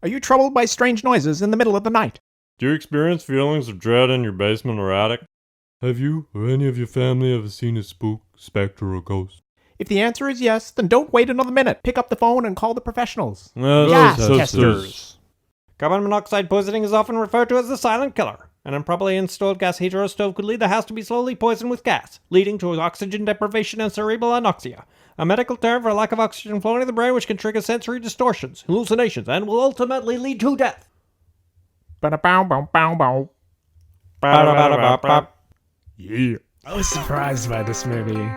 Are you troubled by strange noises in the middle of the night? Do you experience feelings of dread in your basement or attic? Have you or any of your family ever seen a spook, specter, or ghost? If the answer is yes, then don't wait another minute. Pick up the phone and call the professionals. Gas testers. Carbon monoxide poisoning is often referred to as the silent killer. An improperly installed gas heater or stove could lead the house to be slowly poisoned with gas, leading to oxygen deprivation and cerebral anoxia, a medical term for a lack of oxygen flowing in the brain which can trigger sensory distortions, hallucinations, and will ultimately lead to death. Ba-da-bow-bow-bow-bow. Yeah. I was surprised by this movie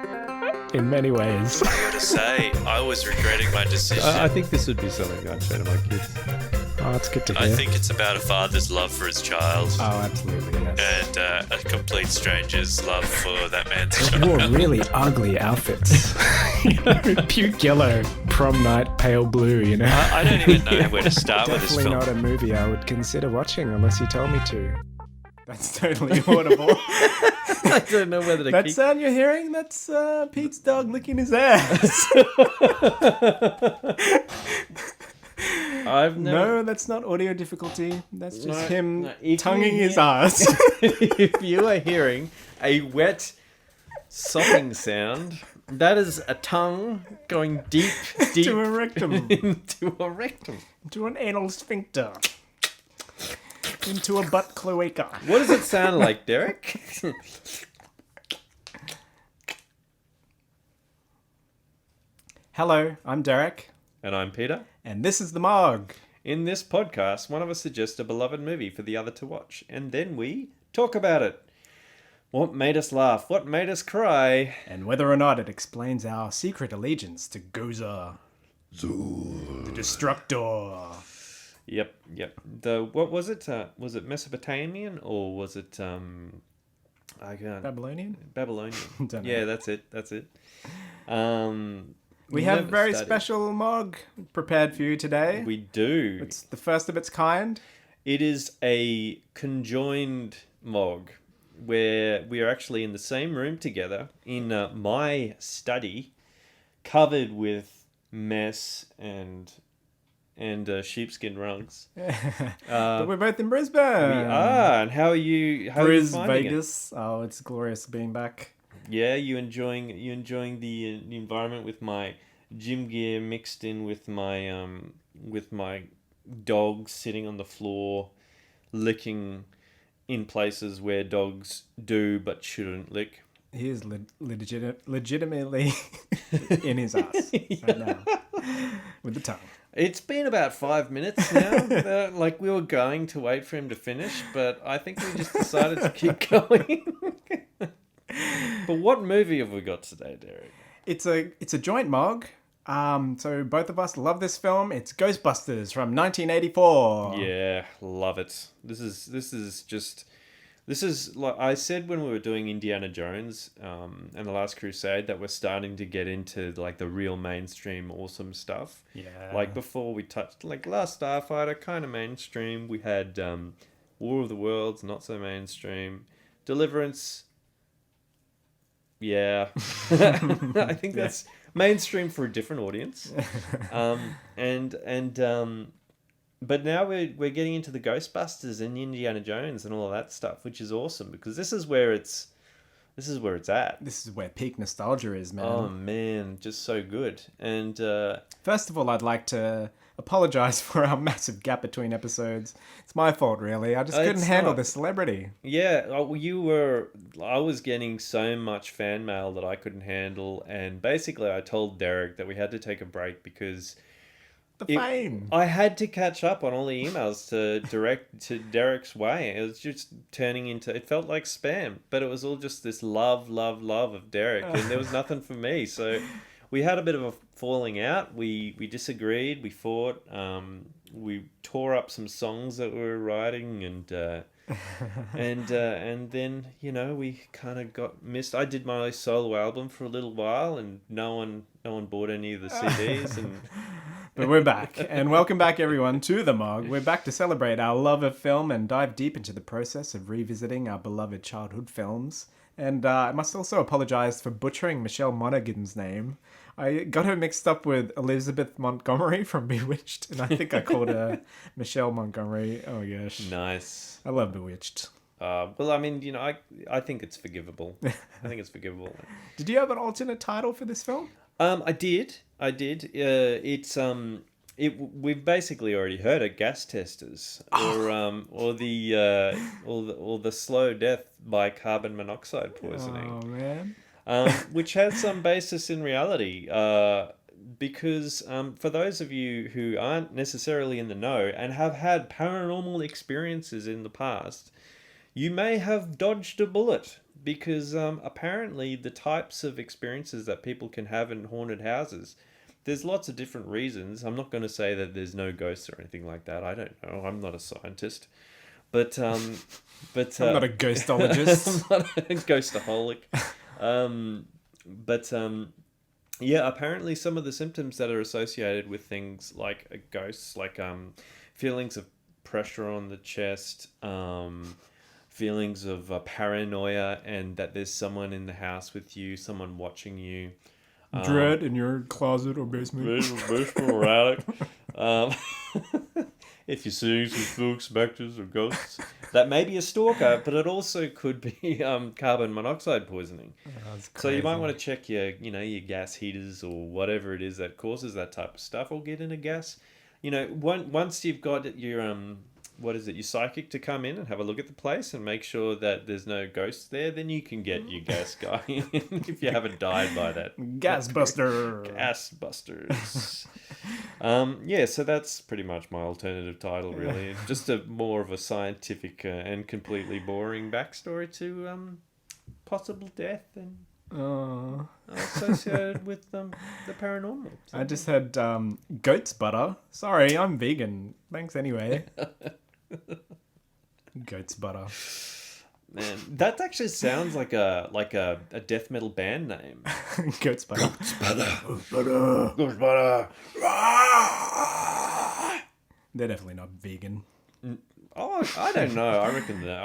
in many ways. I gotta say, I was regretting my decision. I think this would be something I'd show to my kids. Oh, that's good to hear. I think it's about a father's love for his child. Oh, absolutely, yes. And a complete stranger's love for that man's They child. wore really ugly outfits. Puke yellow, prom night, pale blue, you know. I don't even know where to start with this Definitely film. not a movie I would consider watching unless you told me to. That's totally audible. I don't know whether to That keep... sound you're hearing? That's Pete's dog licking his ass. I've never... No, that's not audio difficulty. That's just No, him no, if tonguing you his hear- ass. If you are hearing a wet sopping sound, that is a tongue going deep to a rectum. into a rectum. To an anal sphincter. Into a butt cloaca. What does it sound like, Derek? Hello, I'm Derek, And I'm Peter. and this is the Mog. In this podcast, one of us suggests a beloved movie for the other to watch, and then we talk about it. What made us laugh? What made us cry? And whether or not it explains our secret allegiance to Gozer. The Destructor. Yep. What was it? Was it Mesopotamian or was it I can't. Babylonian? Babylonian. Don't know. Yeah, that's it. We have a never very studied. special Mog prepared for you today. We do. It's the first of its kind. It is a conjoined mog where we are actually in the same room together in my study, covered with mess and sheepskin rugs. But we're both in Brisbane. We are. And how are you? How are you finding Vegas. Oh, it's glorious being back. it? Yeah, you enjoying the environment with my gym gear mixed in with my dog sitting on the floor, licking in places where dogs do but shouldn't lick. He is legitimately in his ass right now with the tongue. It's been about 5 minutes now. Like we were going to wait for him to finish, but I think we just decided to keep going. But what movie have we got today, Derek? It's a joint Mog. So both of us love this film. It's Ghostbusters from 1984. Yeah, love it. This is like I said when we were doing Indiana Jones and The Last Crusade that we're starting to get into like the real mainstream awesome stuff. Yeah. Like before we touched like Last Starfighter, kind of mainstream. We had War of the Worlds, not so mainstream. Deliverance. Yeah. I think that's mainstream for a different audience. But now we're getting into the Ghostbusters and Indiana Jones and all of that stuff, which is awesome because this is where it's at. This is where peak nostalgia is, man. Oh man, just so good. And First of all, I'd like to apologize for our massive gap between episodes. It's my fault, really. I just couldn't It's handle not. the celebrity. yeah, I was getting so much fan mail that I couldn't handle, and basically I told Derek that we had to take a break because The fame. I had to catch up on all the emails to direct to Derek's way. It was just turning into, it felt like spam, but it was all just this love of Derek, and there was nothing for me. So we had a bit of a falling out. We disagreed. We fought. We tore up some songs that we were writing, and then we kind of got missed. I did my solo album for a little while, and no one bought any of the CDs, and. But we're back, and welcome back everyone to The Mog. We're back to celebrate our love of film and dive deep into the process of revisiting our beloved childhood films. And I must also apologize for butchering Michelle Monaghan's name. I got her mixed up with Elizabeth Montgomery from Bewitched, and I think I called her Michelle Montgomery. Oh gosh, Nice. I love Bewitched. Well, I mean, I think it's forgivable. I think it's forgivable. Did you have an alternate title for this film? I did. We've basically already heard it, gas testers, or the slow death by carbon monoxide poisoning. Oh man. Which has some basis in reality. Because for those of you who aren't necessarily in the know and have had paranormal experiences in the past, you may have dodged a bullet. Because apparently the types of experiences that people can have in haunted houses, there's lots of different reasons. I'm not going to say that there's no ghosts or anything like that. I don't know. I'm not a scientist. But I'm not a ghostologist. I'm not a ghostaholic. Yeah, apparently some of the symptoms that are associated with things like ghosts, like feelings of pressure on the chest, feelings of paranoia, and that there's someone in the house with you, someone watching you. Dread in your closet or basement. Basement or attic. If you're seeing some spook, specters, or ghosts, that may be a stalker, but it also could be carbon monoxide poisoning. So you might want to check your gas heaters or whatever it is that causes that type of stuff, or get in a gas. Once you've got your your psychic to come in and have a look at the place and make sure that there's no ghosts there, then you can get your gas guy in if you haven't died by that. Gasbuster. Gasbusters. So that's pretty much my alternative title, really. Just more of a scientific and completely boring backstory to possible death and associated with the paranormal. I just had goat's butter. Sorry, I'm vegan. Thanks anyway. Goat's butter. Man, that actually sounds like a death metal band name. Goat's butter. Ghost butter. They're definitely not vegan. Oh, I don't know. I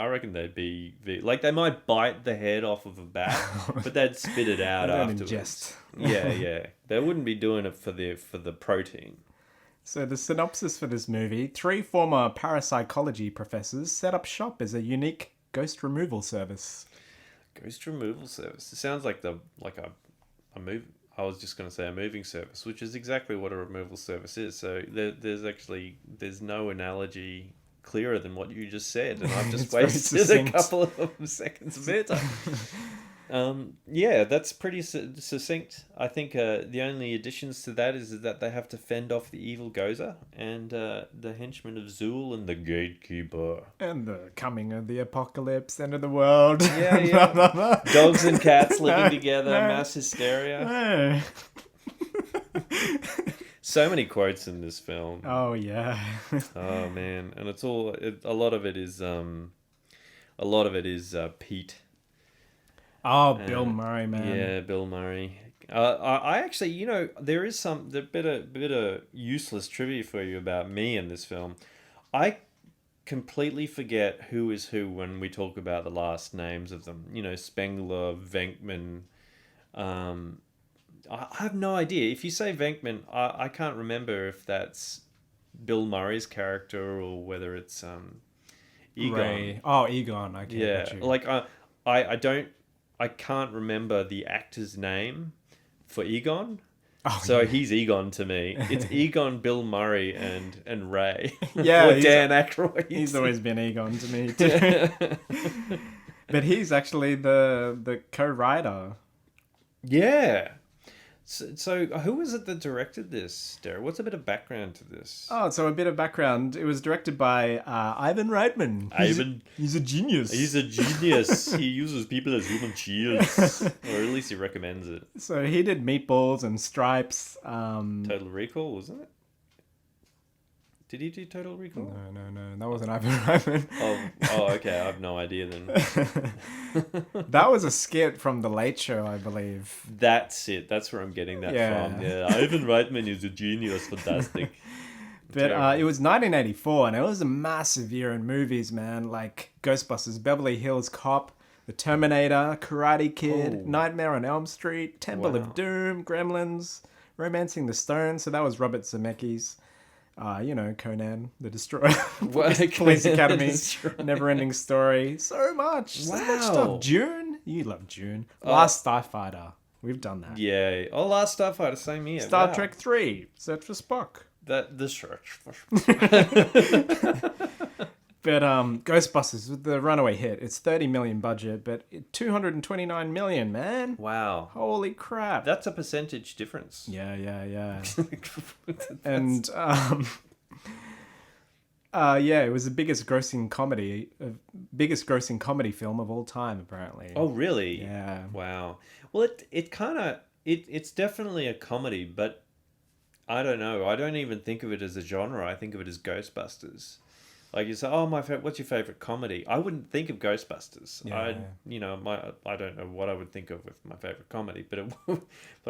reckon they'd be like, they might bite the head off of a bat, but they'd spit it out They don't afterwards. ingest. Yeah. They wouldn't be doing it for the protein. So the synopsis for this movie: 3 former parapsychology professors set up shop as a unique ghost removal service. Ghost removal service. It sounds like a move. I was just going to say a moving service, which is exactly what a removal service is. So there's no analogy clearer than what you just said, and I've just wasted a couple of seconds of airtime. That's pretty succinct. I think the only additions to that is that they have to fend off the evil Gozer and the henchmen of Zool and the Gatekeeper. And the coming of the apocalypse, end of the world. Yeah. Dogs and cats living together, mass hysteria. So many quotes in this film. Oh yeah. Oh man, and a lot of it is Pete. Oh, Bill Murray, man. Yeah, Bill Murray. I actually, there is a bit of useless trivia for you about me in this film. I completely forget who is who when we talk about the last names of them. Spengler, Venkman. I have no idea. If you say Venkman, I can't remember if that's Bill Murray's character or whether it's Egon. Ray. Oh, Egon. I can't get you. Like I can't remember the actor's name for Egon. Oh, so yeah. he's Egon to me. It's Egon, Bill Murray, and Ray. Yeah, or Dan Aykroyd. He's always been Egon to me too. But he's actually the co-writer. Yeah. So who was it that directed this, Derek? What's a bit of background to this? Oh, so a bit of background. It was directed by Ivan Reitman. He's a genius. He's a genius. He uses people as human shields. Or at least he recommends it. So he did Meatballs and Stripes. Total Recall, wasn't it? Did he do Total Recall? No. That wasn't Ivan Reitman. Oh, okay. I have no idea then. That was a skit from The Late Show, I believe. That's it. That's where I'm getting that from. Yeah, Ivan Reitman is a genius. Fantastic. But it was 1984, and it was a massive year in movies, man. Like Ghostbusters, Beverly Hills Cop, The Terminator, Karate Kid, Oh. Nightmare on Elm Street, Temple Wow. of Doom, Gremlins, Romancing the Stone. So that was Robert Zemeckis. Conan the Destroyer, Police Academy, Neverending Story. So much Wow. stuff. June, you love June. Last Starfighter, we've done that. Yeah. Oh, Last Starfighter, same year. Star Wow. Trek 3, Search for Spock. The church. But Ghostbusters with the runaway hit. It's 30 million budget, but 229 million, man. Wow. Holy crap. That's a percentage difference. Yeah. And it was the biggest grossing comedy film of all time, apparently. Oh, really? Yeah. Wow. Well, it's definitely a comedy, but I don't know. I don't even think of it as a genre. I think of it as Ghostbusters. Like you say, oh, what's your favorite comedy? I wouldn't think of Ghostbusters. Yeah. I don't know what I would think of with my favorite comedy, but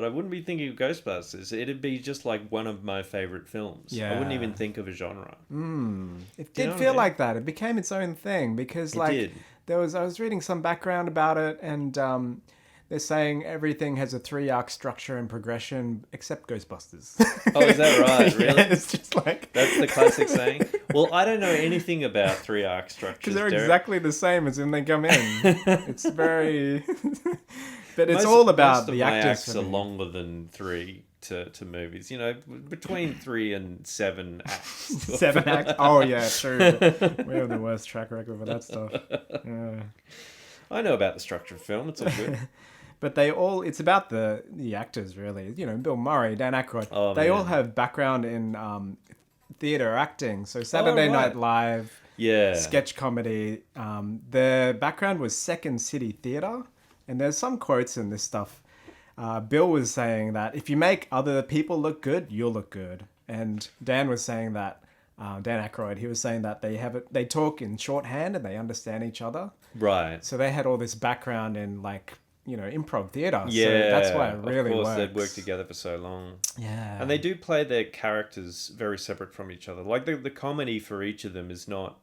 I wouldn't be thinking of Ghostbusters. It'd be just like one of my favorite films. I wouldn't even think of a genre. It Do you did know what I feel mean? like that. It became its own thing because It did. I was reading some background about it, and they're saying everything has a 3-arc structure and progression except Ghostbusters. Oh, is that right? Really? Yeah, it's just like That's the classic saying. Well, I don't know anything about 3-arc structures. because they're Derek. exactly the same as when they come in. It's very, but it's Most- all about most of the my actors. acts for are me. longer than 3 to movies. Between 3 and 7 acts. 7 acts. Oh yeah, true. We have the worst track record for that stuff. Yeah. I know about the structure of film. It's all good. But it's about the actors, really. Bill Murray, Dan Aykroyd. Oh, they all man. have background in theatre acting. So Saturday right. Night Live, Yeah. sketch comedy. Their background was Second City Theatre. And there's some quotes in this stuff. Bill was saying that if you make other people look good, you'll look good. And Dan was saying that, Dan Aykroyd, he was saying that they talk in shorthand and they understand each other. Right. So they had all this background in improv theatre. Yeah. So that's why it really Of course, works. they'd worked together for so long. Yeah. And they do play their characters very separate from each other. Like the comedy for each of them is not...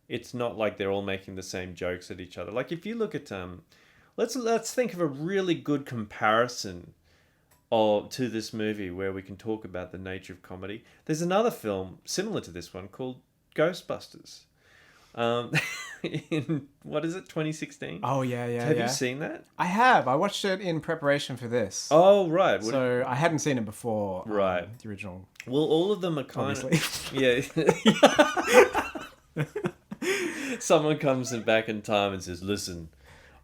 It's not like they're all making the same jokes at each other. Like if you look at... Let's think of a really good comparison to this movie where we can talk about the nature of comedy. There's another film similar to this one called Ghostbusters. In, what is it, 2016? Oh, yeah. Have you seen that? I have. I watched it in preparation for this. Oh, right. So I hadn't seen it before. Right. The original. Well, all of them are kind Obviously. of... Yeah. Someone comes back in time and says, listen,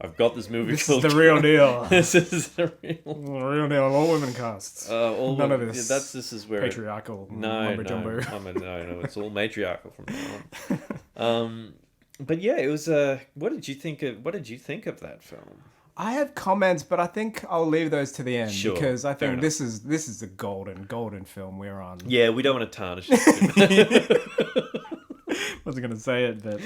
I've got this movie This is called... the real deal. This is the real... The real deal. All women casts. None of this This is where... patriarchal No, mumbo jumbo. no, it's all matriarchal from now on. But yeah, it was. What did you think of that film? I have comments, but I think I'll leave those to the end Sure, because I fair think enough. this is the golden film we're on. Yeah, we don't want to tarnish it. Wasn't gonna say it, but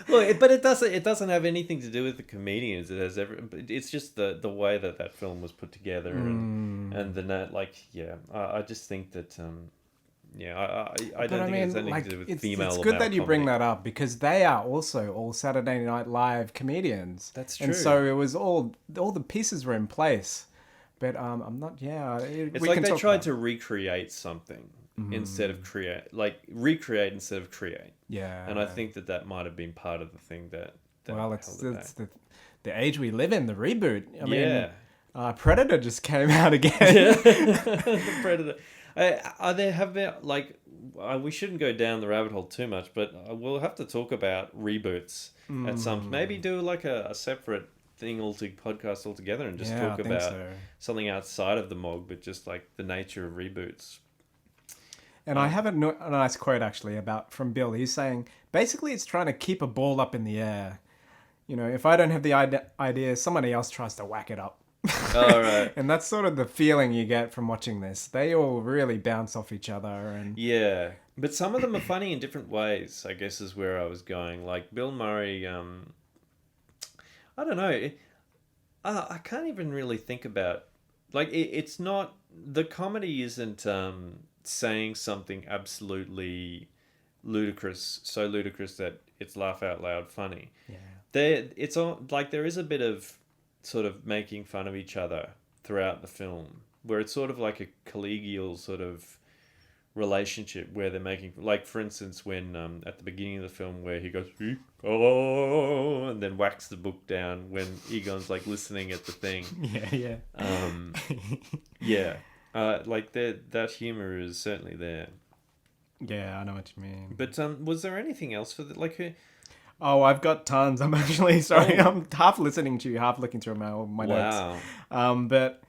Look, but it doesn't have anything to do with the comedians. It has it's just the way that film was put together and I just think that I don't think it has anything to do with female. It's or good male that you bring comedy. that up because they are also all Saturday Night Live comedians. That's true. And so it was all the pieces were in place. But I'm not. Yeah, It's like they tried to recreate something instead of recreate instead of create. Yeah. And I think that might have been part of the thing that Well, held it's it back. the age we live in. The reboot. I Yeah. mean, Predator just came out again. The Predator. There have been we shouldn't go down the rabbit hole too much, but we'll have to talk about reboots at some. Maybe do like a separate thing podcast altogether and just Yeah, I talk think about so. something outside of the MOG, but just like the nature of reboots. And I have a nice quote actually from Bill. He's saying basically it's trying to keep a ball up in the air. If I don't have the idea, somebody else tries to whack it up. All right. And that's sort of the feeling you get from watching this. They all really bounce off each other, and Yeah, but some of them are funny in different ways, I guess is where I was going. Like Bill Murray, I don't know. I can't even really think about... it's not... The comedy isn't saying something absolutely ludicrous, so ludicrous that it's laugh out loud funny. yeah. it's all like there is a bit of sort of making fun of each other throughout the film, where it's sort of like a collegial sort of relationship where they're making, like, for instance, when at the beginning of the film where he goes oh, and then whacks the book down when Egon's like listening at the thing. Yeah. Yeah, like that humor is certainly there. Yeah, I know what you mean. But was there anything else for the, like? Oh, I've got tons. I'm actually sorry. I'm half listening to you, half looking through my notes. Wow. But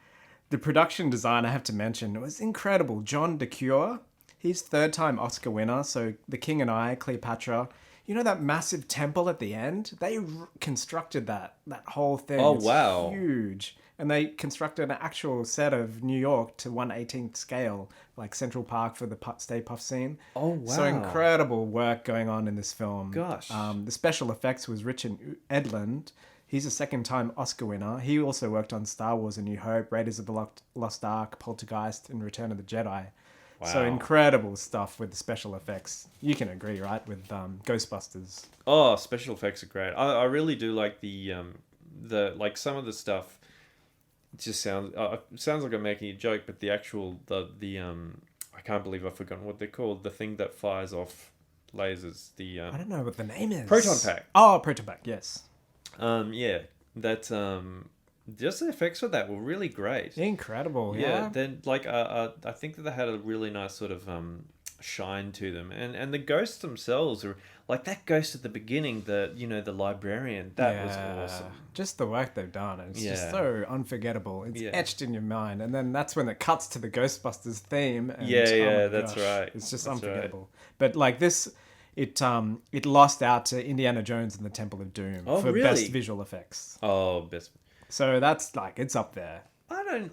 the production design, I have to mention, it was incredible. John DeCure, he's third-time Oscar winner. So The King and I, Cleopatra. You know that massive temple at the end? They constructed that whole thing. Oh, It's wow. huge. And they constructed an actual set of New York to 1/18th scale, like Central Park for the Stay Puft scene. Oh, wow. So incredible work going on in this film. Gosh. The special effects was Richard Edlund. He's a second-time Oscar winner. He also worked on Star Wars: A New Hope, Raiders of the Lost Ark, Poltergeist, and Return of the Jedi. So Wow. incredible stuff with the special effects. You can agree, right, with Ghostbusters? Oh, special effects are great. I really do like the like some of the stuff. It just sounds like I'm making a joke, but the actual the I can't believe I've forgotten what they're called. The thing that fires off lasers. The I don't know what the name is. Proton pack. Oh, Proton pack. Yes. Yeah, that just the effects for that were really great. Incredible. Yeah. Yeah. Then like I think that they had a really nice sort of shine to them, and the ghosts themselves are like that ghost at the beginning, the librarian. That was awesome. Just the work they've done. It's just Yeah. so unforgettable. It's Yeah. etched in your mind. And then that's when it cuts to the Ghostbusters theme. And, Yeah, my that's gosh, right. It's just That's right. unforgettable. But like this, it lost out to Indiana Jones and the Temple of Doom Oh, for really? best visual effects. Oh, best. So that's like, it's up there. I don't.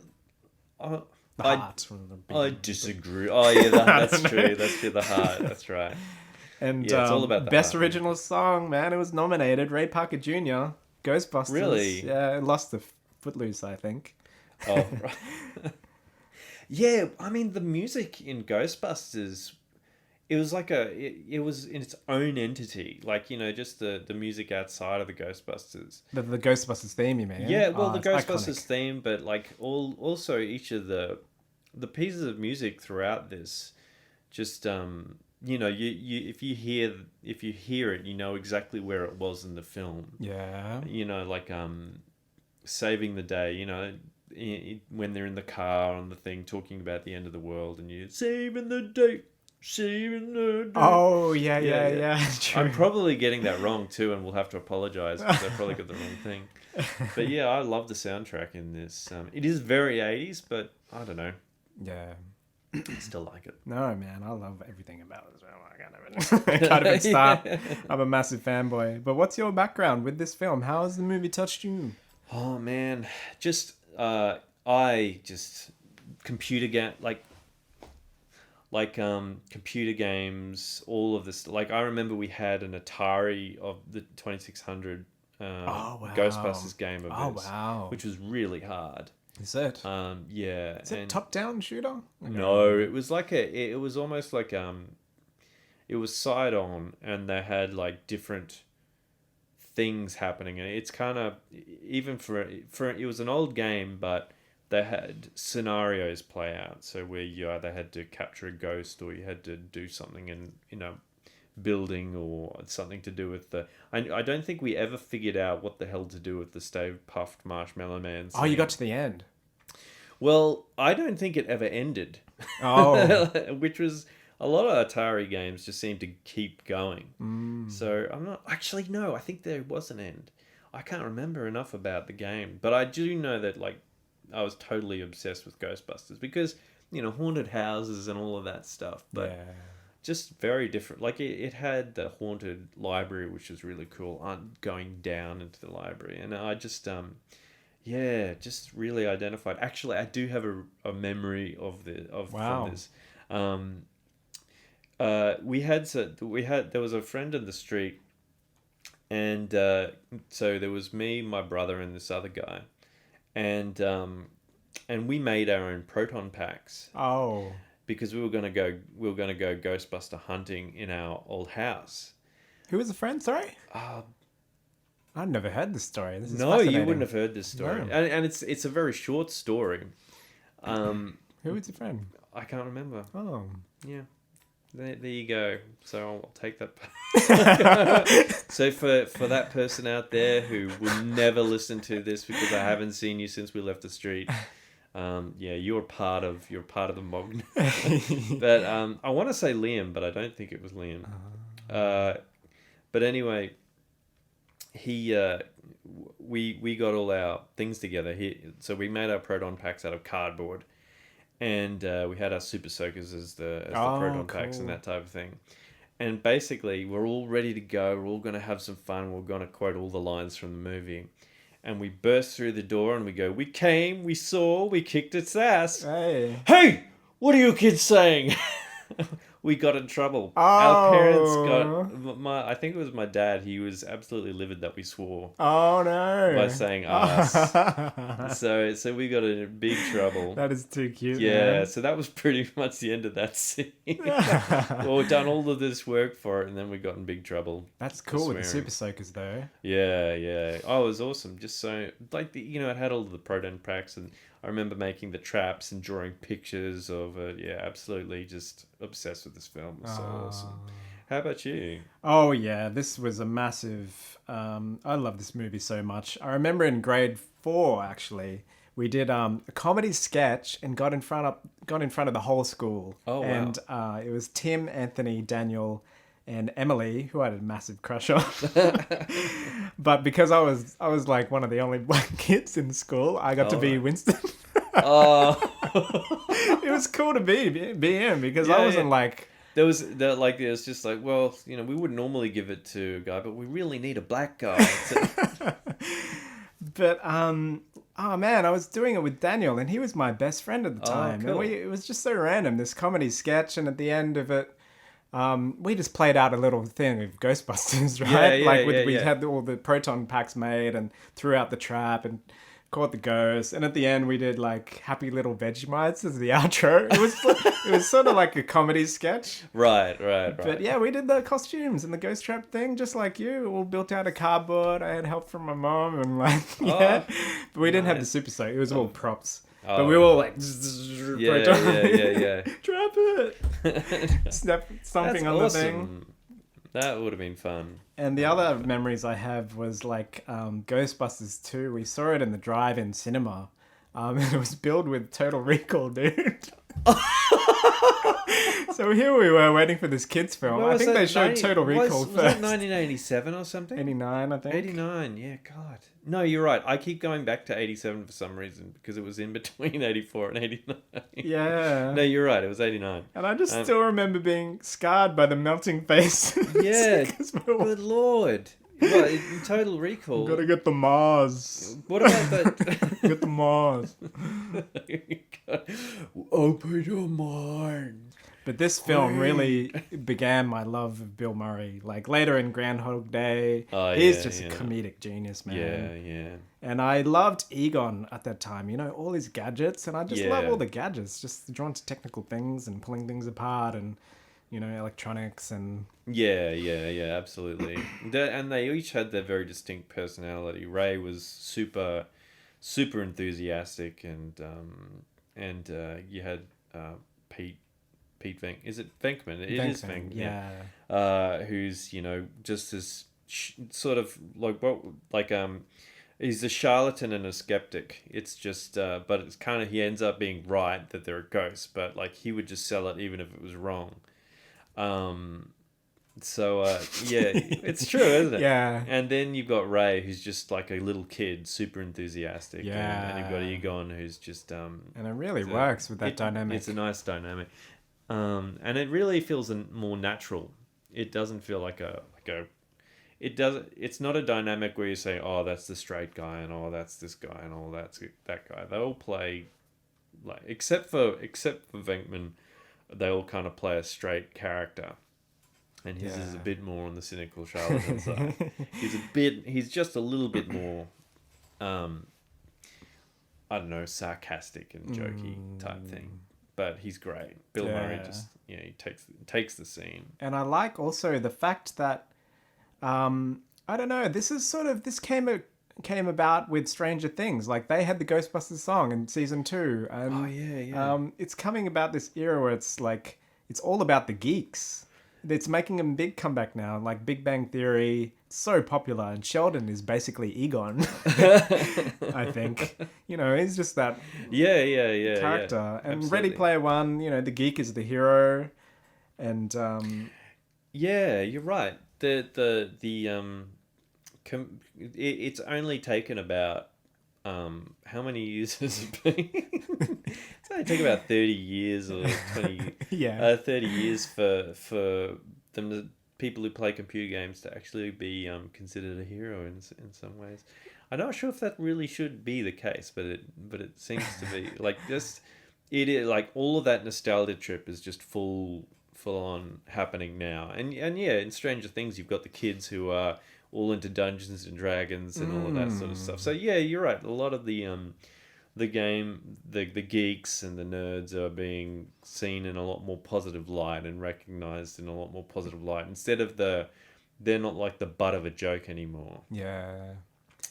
The I- heart. from the I beginning. disagree. Oh yeah, that's true. That's the heart. That's right. And Yeah, it's all about the best heart. original song, man. It was nominated. Ray Parker Jr. Ghostbusters. Really? Yeah, it lost to Footloose, I think. Oh, right. Yeah, I mean the music in Ghostbusters, it was like it was in its own entity, like just the music outside of the Ghostbusters. The Ghostbusters theme, you mean? Yeah, well, Oh, the it's Ghostbusters iconic. theme, but like also each of the pieces of music throughout this, just you if you hear it, you know exactly where it was in the film. Yeah. Like saving the day. When they're in the car on the thing talking about the end of the world, and you saving the day, saving the day. Oh, yeah. Yeah. True. I'm probably getting that wrong too, and we'll have to apologize because I probably got the wrong thing. But yeah, I love the soundtrack in this. It is very 80s, but I don't know. Yeah. I still like it. No, man, I love everything about it. I can't even start. Yeah. I'm a massive fanboy. But what's your background with this film? How has the movie touched you? Oh man, just I just computer game computer games, all of this. Like I remember we had an Atari of the 2600 wow. Ghostbusters game of Oh, this, wow. which was really hard. Is it? Yeah. Is it top-down shooter? No, it was like it was almost like it was side on, and they had like different things happening, and it's kind of even for it was an old game, but they had scenarios play out. So where you either had to capture a ghost, or you had to do something in building, or something to do with the. I don't think we ever figured out what the hell to do with the Stay Puft Marshmallow Man. Oh, you scene. got to the end. Well, I don't think it ever ended. Oh. Which was a lot of Atari games just seem to keep going. So I'm not actually no. I think there was an end. I can't remember enough about the game, but I do know that like I was totally obsessed with Ghostbusters because haunted houses and all of that stuff. But Yeah. just very different. Like it had the haunted library, which was really cool. Going down into the library, and I just just really identified. Actually, I do have a memory of Wow. from this. There was a friend in the street, and so there was me, my brother, and this other guy, and we made our own proton packs Oh. because we were gonna go Ghostbuster hunting in our old house. Who was the friend? Sorry. I've never heard this story. This is No, you fascinating. wouldn't have heard this story. No. And it's a very short story. Who was your friend? I can't remember. Oh. Yeah. There you go. So I'll take that back. So for that person out there who will never listen to this because I haven't seen you since we left the street, yeah, you're part of the mob. But I want to say Liam, but I don't think it was Liam. But anyway, we got all our things together. So we made our proton packs out of cardboard, and we had our super soakers as the proton packs and that type of thing. And basically, we're all ready to go. We're all going to have some fun. We're going to quote all the lines from the movie. And we burst through the door and we go, "We came, we saw, we kicked its ass." Hey. Hey, what are you kids saying? We got in trouble. Our parents got... I think it was my dad. He was absolutely livid that we swore Oh no. by saying us. So we got in big trouble. That is too cute. Yeah, Man. so that was pretty much the end of that scene. Well, we've done all of this work for it, and then we got in big trouble. That's cool with the swearing. super soakers though. Yeah. Oh, it was awesome. Just so, like, it had all the proton packs, and I remember making the traps and drawing pictures of it. Yeah, absolutely just obsessed with this film. It was so awesome. How about you? Oh yeah, this was a massive. I love this movie so much. I remember in grade 4 actually, we did a comedy sketch and got in front of the whole school. Oh, wow. And it was Tim, Anthony, Daniel, and Emily, who I had a massive crush on. But because I was like one of the only black kids in school, I got to be Winston. Oh, It was cool to be him because Yeah, I wasn't yeah. like. it was just like, well, we would normally give it to a guy, but we really need a black guy. But oh man, I was doing it with Daniel, and he was my best friend at the time. cool. And it was just so random, this comedy sketch, and at the end of it, we just played out a little thing of Ghostbusters, right? We had all the proton packs made and threw out the trap and caught the ghost. And at the end, we did like Happy Little Vegemites as the outro. It was sort of like a comedy sketch. Right. But yeah, we did the costumes and the ghost trap thing, just like you. All built out of cardboard. I had help from my mom and like, yeah. But we didn't have the super soak. It was all props. But we were all like, Yeah. trap it. Stomping That's on the thing. awesome. That would have been fun. And the other memories I have was like Ghostbusters 2. We saw it in the drive-in cinema. And it was billed with Total Recall, dude. So here we were waiting for this kids film. I think they showed Total Recall was first. that 1987 or something? 89, I think. 89, yeah, God. No, you're right. I keep going back to 87 for some reason because it was in between 84 and 89. Yeah. No, you're right. It was 89. And I just still remember being scarred by the melting face. Yeah, Because we were good lord. What, in Total Recall? gotta get the Mars. What about that? Get the Mars. Open your mind. But this film really began my love of Bill Murray. Like later in Groundhog Day, he's just a comedic genius, man. Yeah. And I loved Egon at that time. All his gadgets, and I just love all the gadgets. Just drawn to technical things and pulling things apart, and electronics and. Yeah, absolutely. And they each had their very distinct personality. Ray was super enthusiastic, and you had Pete Venk. Is it Venkman? It is Venkman. Yeah. Who's just as sort of he's a charlatan and a skeptic. It's just but it's kind of he ends up being right that they're a ghost, but like he would just sell it even if it was wrong. So yeah, it's true, isn't it? Yeah. And then you've got Ray, who's just like a little kid, super enthusiastic. Yeah. And you've got Egon, who's just And it really works with that dynamic. It's a nice dynamic. And it really feels more natural. It doesn't feel like it's not a dynamic where you say, oh, that's the straight guy, and oh, that's this guy, and oh, that's that guy. They all play like except for Venkman, they all kind of play a straight character. And his is a bit more on the cynical charlatan side. He's just a little bit more I don't know, sarcastic and jokey type thing. But he's great. Bill Murray just, he takes the scene. And I like also the fact that I don't know. This came about with Stranger Things. Like they had the Ghostbusters song in season 2, and Oh, yeah. it's coming about this era where it's like it's all about the geeks. It's making a big comeback now, like Big Bang Theory. It's so popular, and Sheldon is basically Egon. I think he's just that Yeah. character. And Absolutely. Ready Player One, the geek is the hero, and Yeah, you're right. It's only taken about how many years has it been? It's only taken about 30 years or 20 yeah. 30 years for them to, people who play computer games to actually be considered a hero in some ways. I'm not sure if that really should be the case, but it seems to be like just it is like all of that nostalgia trip is just full on happening now. And yeah, in Stranger Things you've got the kids who are all into Dungeons and Dragons and all of that sort of stuff. So yeah, you're right. A lot of the geeks and the nerds are being seen in a lot more positive light and recognized in a lot more positive light instead of they're not like the butt of a joke anymore. Yeah.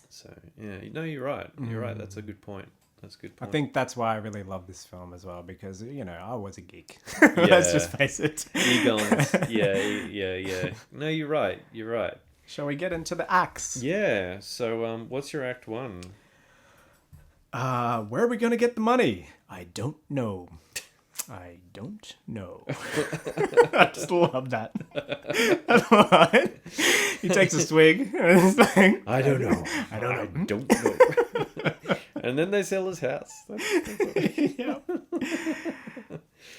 So yeah, no, you're right. You're right. That's a good point. That's a good I point. think that's why I really love this film as well, because I was a geek. Yeah. Let's just face it. Egons. Yeah. No, you're right. You're right. Shall we get into the acts? Yeah. So what's your act 1? Where are we gonna get the money? I don't know. I just love that. That's line. He takes a swig and it's like, I don't know. I don't know. And then they sell his house. Yeah.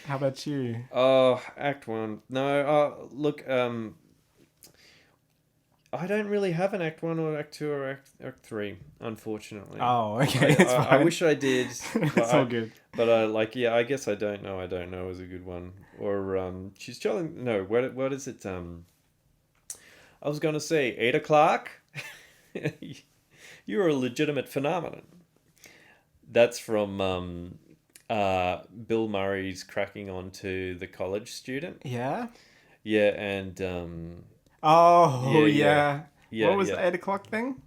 How about you? Oh, act 1. No, look, I don't really have an act 1 or act 2 or act 3, unfortunately. Oh, okay. It's fine. I wish I did. It's all good. But I guess I don't know. I don't know is a good one. Or she's telling no. What is it? I was gonna say 8 o'clock. You're a legitimate phenomenon. That's from Bill Murray's cracking onto the college student. Yeah. Yeah, and Oh, Yeah. What was yeah. the 8 o'clock thing?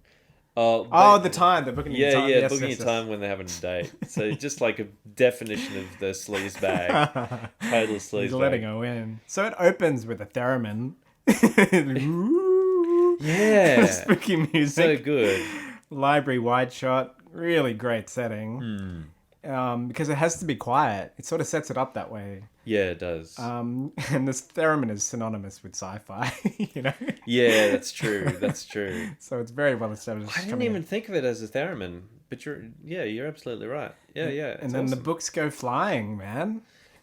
Oh, The time. They're booking yeah, the time. yeah, Yes, booking yes, a time when they're having a date. So just like a definition of the sleaze bag. Total sleaze He's bag. letting her in. So it opens with a theremin. Yeah. Spooky So music. good. Library wide shot. Really great setting. Because it has to be quiet. It sort of sets it up that way. Yeah, it does. And this theremin is synonymous with sci-fi, Yeah, that's true. That's true. So it's very well established. I didn't coming even in. think of it as a theremin, but you're absolutely right. Yeah. And then the books go flying, man.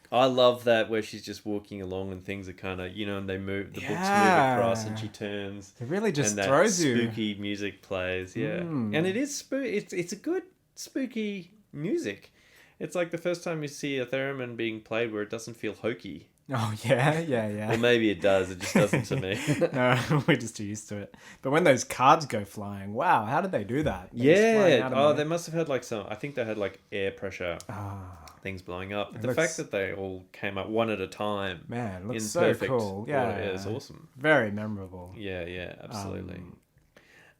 I love that where she's just walking along and things are kind of, and they move, the books move Yeah. across and she turns. It really just and that throws you. spooky music plays, yeah. And it is it's a good spooky music. It's like the first time you see a theremin being played where it doesn't feel hokey. Oh, yeah. Or maybe it does, it just doesn't to me. No, we're just too used to it. But when those cards go flying, wow, how did they do that? They're just flying Yeah. out of Oh, there. they must have had I think they had like air pressure things blowing up. But the looks- fact that they all came up one at a time. Man, it looks in so perfect cool. order, Yeah, it's awesome. Very memorable. Yeah, absolutely.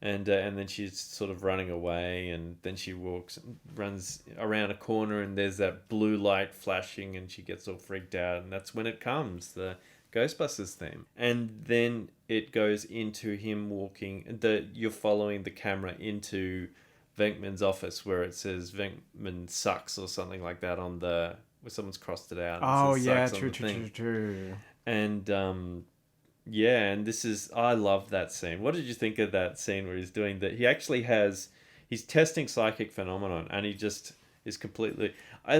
And then she's sort of running away, and then she runs around a corner, and there's that blue light flashing, and she gets all freaked out, and that's when it comes, the Ghostbusters theme. And then it goes into him walking. You're following the camera into Venkman's office, where it says Venkman sucks or something like that where someone's crossed it out. And Oh, says yeah, sucks on the thing. true. And yeah, and I love that scene. What did you think of that scene where he's doing that? He actually he's testing psychic phenomenon, and he just is completely, I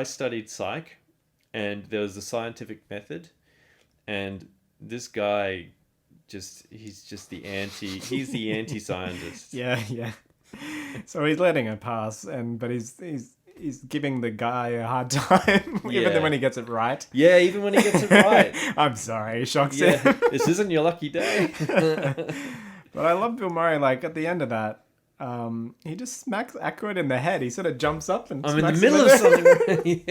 studied psych, and there was a scientific method, and this guy he's the anti-scientist. Yeah. So he's letting her pass, but he's giving the guy a hard time, Yeah. even when he gets it right. Yeah, even when he gets it right. I'm sorry, shocks Yeah, him. this isn't your lucky day. But I love Bill Murray, like, at the end of that, he just smacks Aykroyd in the head. He sort of jumps up and I'm in the smacks middle him of in the- something.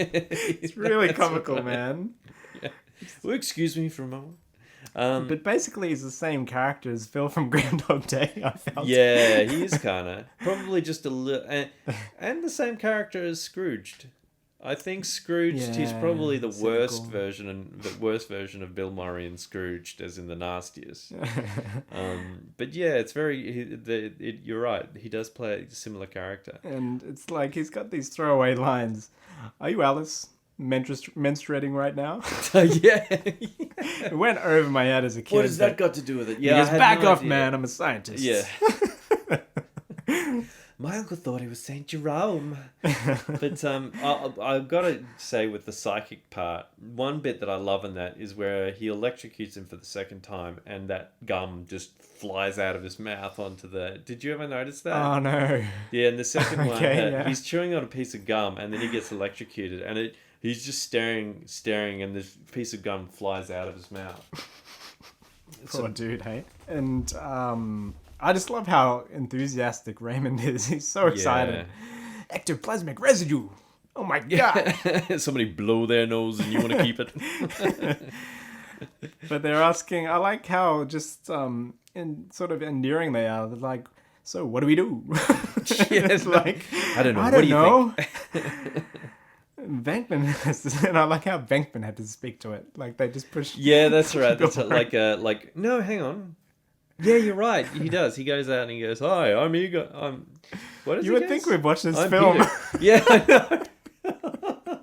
It's really comical, man. Well, excuse me for a moment. But basically, he's the same character as Phil from Groundhog Day. I felt. Yeah, he is kind of probably just a little, and the same character as Scrooged. I think Scrooged. He's probably the worst version of Bill Murray and Scrooged, as in the nastiest. But yeah, it's very. You're right. He does play a similar character. And it's like he's got these throwaway lines. Are you Alice? Menstruating right now? Yeah. It went over my head as a kid. What has that got to do with it? Yeah, He goes, back off, man. I'm a scientist. Yeah. My uncle thought he was Saint Jerome. But I've got to say, with the psychic part, one bit that I love in that is where he electrocutes him for the second time, and that gum just flies out of his mouth onto the... Did you ever notice that? Oh, no. Yeah, and the second one, yeah. he's chewing on a piece of gum, and then he gets electrocuted, and he's just staring, and this piece of gum flies out of his mouth. Poor dude, hey? And I just love how enthusiastic Raymond is. He's so excited. Ectoplasmic residue. Oh my god. Somebody blow their nose and you want to keep it. But they're asking, I like how just sort of endearing they are. They're like, so what do we do? It's like, I don't know. I What don't do you know. think? Venkman has to, and I like how Venkman had to speak to it. Like they just push. Yeah, that's right. That's like no, hang on. Yeah, you're right. He does. He goes out and he goes, "Hi, I'm Eager. What is You he would goes? think we've watched this I'm film. Peter." Yeah, I know.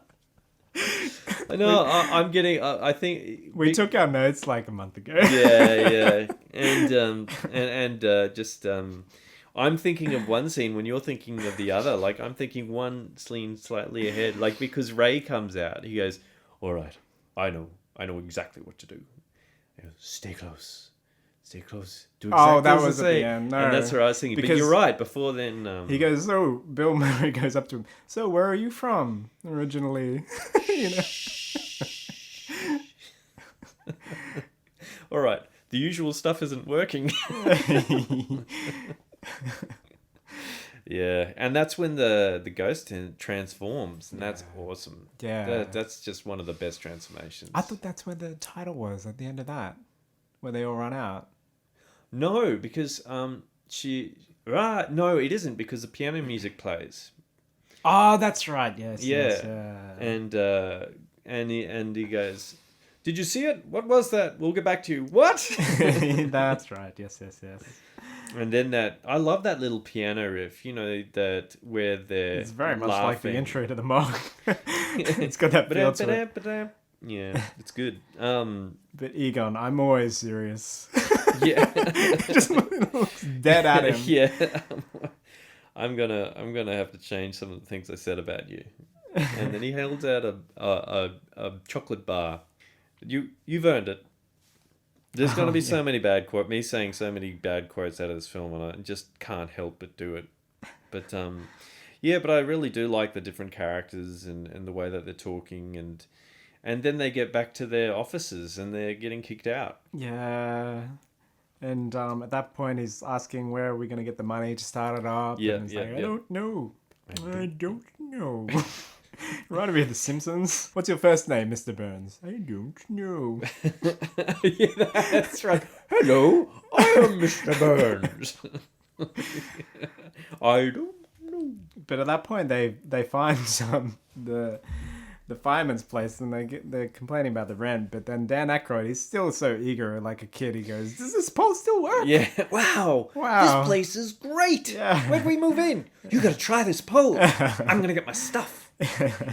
I know. I'm getting. I think We took our notes like a month ago. Yeah, and just I'm thinking of one scene when you're thinking of the other. Like I'm thinking one scene slightly ahead. Like because Ray comes out, he goes, "All right, I know exactly what to do. He goes, Stay close." Do exactly that as I was at say. the end. No, and that's what I was thinking. But because you're right. Before then, he goes, so Bill Murray goes up to him. So where are you from originally? You know. all right, the usual stuff isn't working. Yeah, and that's when the ghost transforms, and that's awesome. Yeah. That's just one of the best transformations. I thought that's where the title was at the end of that, where they all run out. No, because no, it isn't, because the piano music plays. Oh, that's right. Yes. Yeah, Yes, yeah. and he goes, "Did you see it? What was that? We'll get back to you." What? That's right. Yes. And then I love that little piano riff. You know that where they're It's very much laughing. like the intro to the Mog. It's got that feel to it. Yeah, it's good. But Egon, I'm always serious. Yeah, Just looks dead at him. Yeah. I'm gonna have to change some of the things I said about you. And then he holds out a chocolate bar. You've earned it. There's going to be so many bad quotes. Me saying so many bad quotes out of this film, and I just can't help but do it. But yeah, but I really do like the different characters and the way that they're talking, and then they get back to their offices and they're getting kicked out. Yeah. And at that point, he's asking where are we going to get the money to start it up. Yeah, and he's yeah, like, yeah. I don't know. I don't know. Reminded me of The Simpsons. What's your first name, Mr. Burns? I don't know. Yeah, that's right. Hello, I am Mr. Burns. I don't know. But at that point, they find the fireman's place, and they're complaining about the rent. But then Dan Aykroyd, he's still so eager, like a kid. He goes, "Does this pole still work?" Yeah. Wow. This place is great. Yeah. When we move in, you got to try this pole. I'm gonna get my stuff.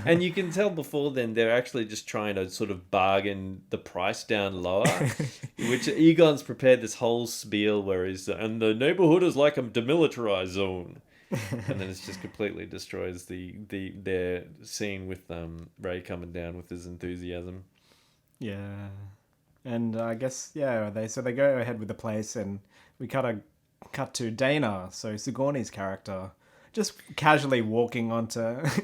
And you can tell before then they're actually just trying to sort of bargain the price down lower. Which Egon's prepared this whole spiel where he's and the neighborhood is like a demilitarized zone. And then it just completely destroys their scene with Ray coming down with his enthusiasm. Yeah. And I guess they go ahead with the place, and we cut to Dana, so Sigourney's character, just casually walking onto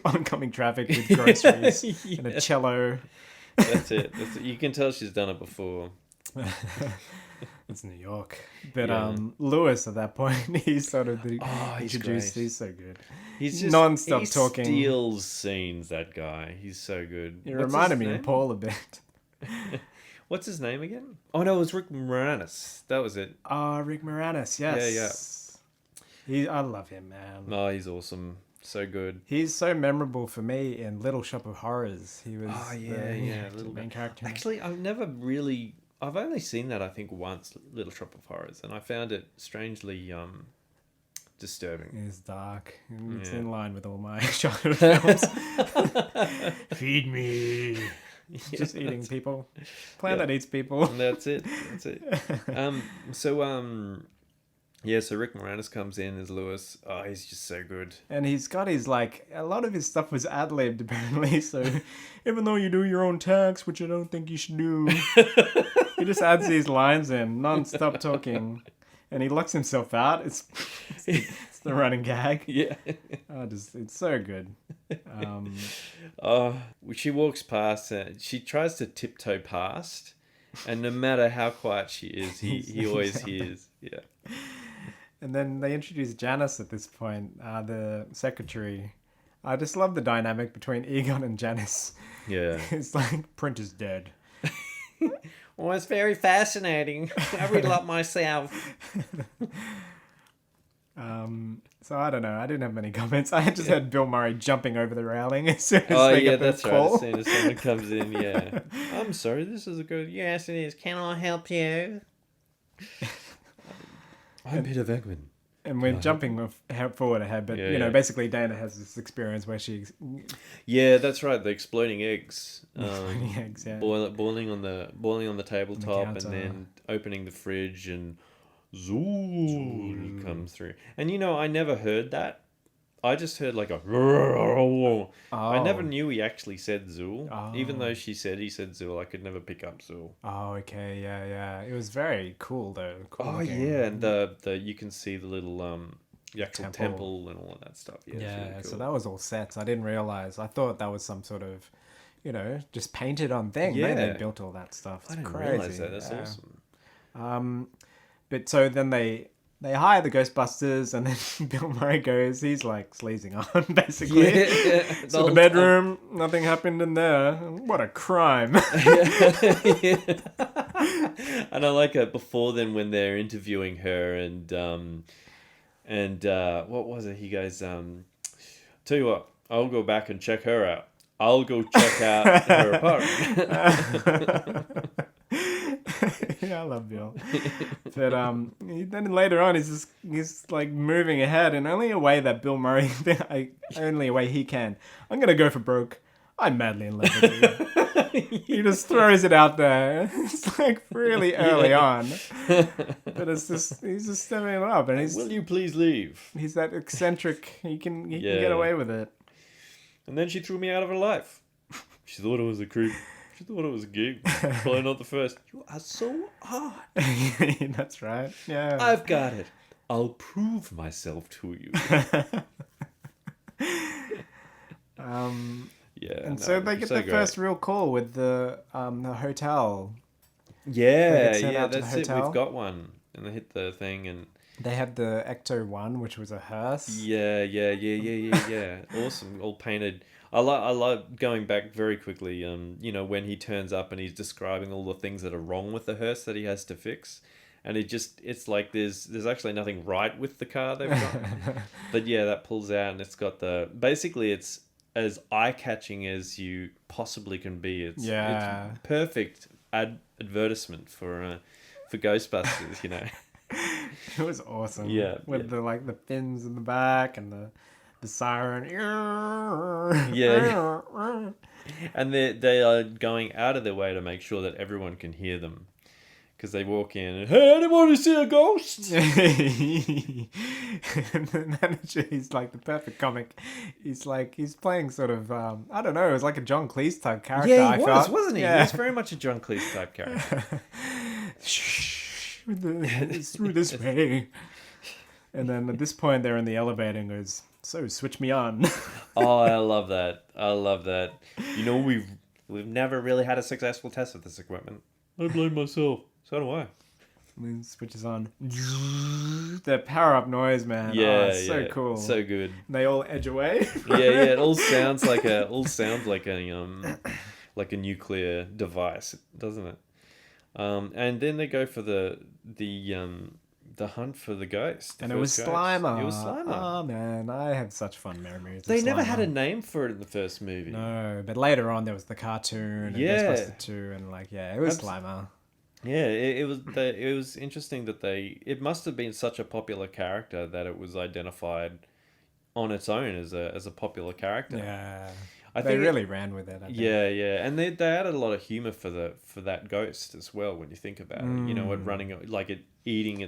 oncoming traffic with groceries and a cello. That's it. You can tell she's done it before. It's New York. But Yeah. Lewis, at that point, he's sort of the he's introduced. great. He's so good. He's just non-stop he talking. steals scenes, that guy. He's so good. He What's reminded his me name? of Paul a bit. What's his name again? Oh no, it was Rick Moranis. That was it. Rick Moranis, yes. I love him, man. Oh, he's awesome. So good. He's so memorable for me in Little Shop of Horrors. He was the little main character. Actually, I've only seen that I think once, Little Shop of Horrors, and I found it strangely disturbing. It's dark. It's Yeah. in line with all my childhood films. Feed me. Just eating people. Plant that eats people. And that's it. That's it. So Rick Moranis comes in as Lewis. Oh, he's just so good. And he's got his, like, a lot of his stuff was ad-libbed, apparently, so even though you do your own tax, which I don't think you should do, he just adds these lines in, non-stop talking, and he locks himself out. It's the running gag. Yeah. It's so good. She walks past, she tries to tiptoe past, and no matter how quiet she is, he always hears. Yeah. And then they introduce Janice at this point, the secretary. I just love the dynamic between Egon and Janice. Yeah. It's like, print is dead. Well, it's very fascinating. I read a lot myself. So I don't know. I didn't have many comments. I just had Bill Murray jumping over the railing as soon as Oh, they yeah, get the that's right. call. As soon as someone comes in, yeah. I'm sorry, this is a good... Yes, it is. Can I help you? I'm Peter Venkman. And we're jumping forward ahead, but basically Dana has this experience where she Yeah, that's right. The exploding eggs. eggs, yeah. Boiling on the tabletop, and counter. then opening the fridge, and Zool comes through. And I never heard that. I just heard like a... I never knew he actually said Zool. Even though she said he said Zool, I could never pick up Zool. Oh, okay, yeah. It was very cool though. Cool Oh looking. yeah, and the you can see the little the actual temple and all of that stuff. Yeah, it's Yeah, really cool. so that was all sets. I didn't realize. I thought that was some sort of, just painted on thing. Yeah. They built all that stuff. It's I didn't crazy. realize that. That's yeah. awesome. But so then they hire the Ghostbusters, and then Bill Murray goes, he's like sleazing on, basically. Yeah. So the bedroom, nothing happened in there. What a crime. And I like it before then when they're interviewing her, and what was it? He goes, tell you what, I'll go back and check her out. I'll go check out her apartment. Yeah, I love Bill. But then later on, he's like moving ahead in only a way that Bill Murray, only a way he can. I'm gonna go for broke. I'm madly in love with you. He just throws it out there. It's like really early on, but he's just stepping it up, and Will you please leave? he's that eccentric. He can Yeah. get away with it. And then she threw me out of her life. She thought it was a creep. She thought it was a gig. Probably not the first. You are so odd. That's right. Yeah. I've got it. I'll prove myself to you. Yeah. And so they get their first real call with the hotel. They Yeah, get sent out to the that's it. hotel. We've got one. And they hit the thing, and They had the Ecto 1, which was a hearse. yeah. Awesome. All painted. I like going back very quickly. When he turns up and he's describing all the things that are wrong with the hearse that he has to fix, and it's like there's actually nothing right with the car they've got. But yeah, that pulls out, and it's got basically it's as eye catching as you possibly can be. It's perfect advertisement for Ghostbusters. It was awesome. Yeah, With the fins in the back and the siren. Yeah. And they are going out of their way to make sure that everyone can hear them. Because they walk in and, hey, anybody see a ghost? And the manager, he's like the perfect comic. He's playing sort of, I don't know, it was like a John Cleese type character. Yeah, he I was, felt. wasn't he? Yeah. He was very much a John Cleese type character. Shh, it's through this way. And then at this point, they're in the elevator and goes, so switch me on. Oh, I love that. We've never really had a successful test of this equipment. I blame myself. So do I. And then switches on. The power up noise, man. Yeah, it's so cool. So good. And they all edge away. Yeah. It all sounds like a nuclear device, doesn't it? And then they go for the hunt for the ghost. And it was Slimer. It was Slimer. Oh man, I have such fun memories. They of never Slimer. had a name for it in the first movie. No, but later on there was the cartoon and Yeah. Ghostbusters 2 and like it was Slimer. Yeah, it was interesting that it must have been such a popular character that it was identified on its own as a popular character. Yeah. I They think really ran with it. I think. Yeah, and they added a lot of humor for that ghost as well when you think about it. You know, it running like it eating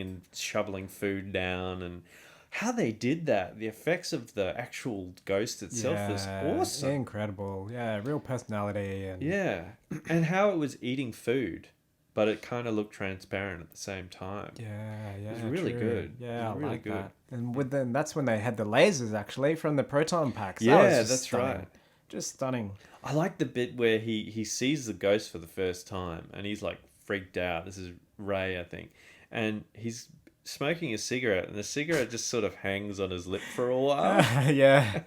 and shoveling food down, and how they did that. The effects of the actual ghost itself was awesome. Incredible. Yeah, real personality and Yeah, and how it was eating food, but it kind of looked transparent at the same time. Yeah, was really true. good. Yeah, It was really I like good. that. And with them, that's when they had the lasers actually from the proton packs. That Yeah, was just that's stunning. right. Just stunning. I like the bit where he sees the ghost for the first time and he's like freaked out. This is Ray, I think. And he's smoking a cigarette and the cigarette just sort of hangs on his lip for a while. Yeah,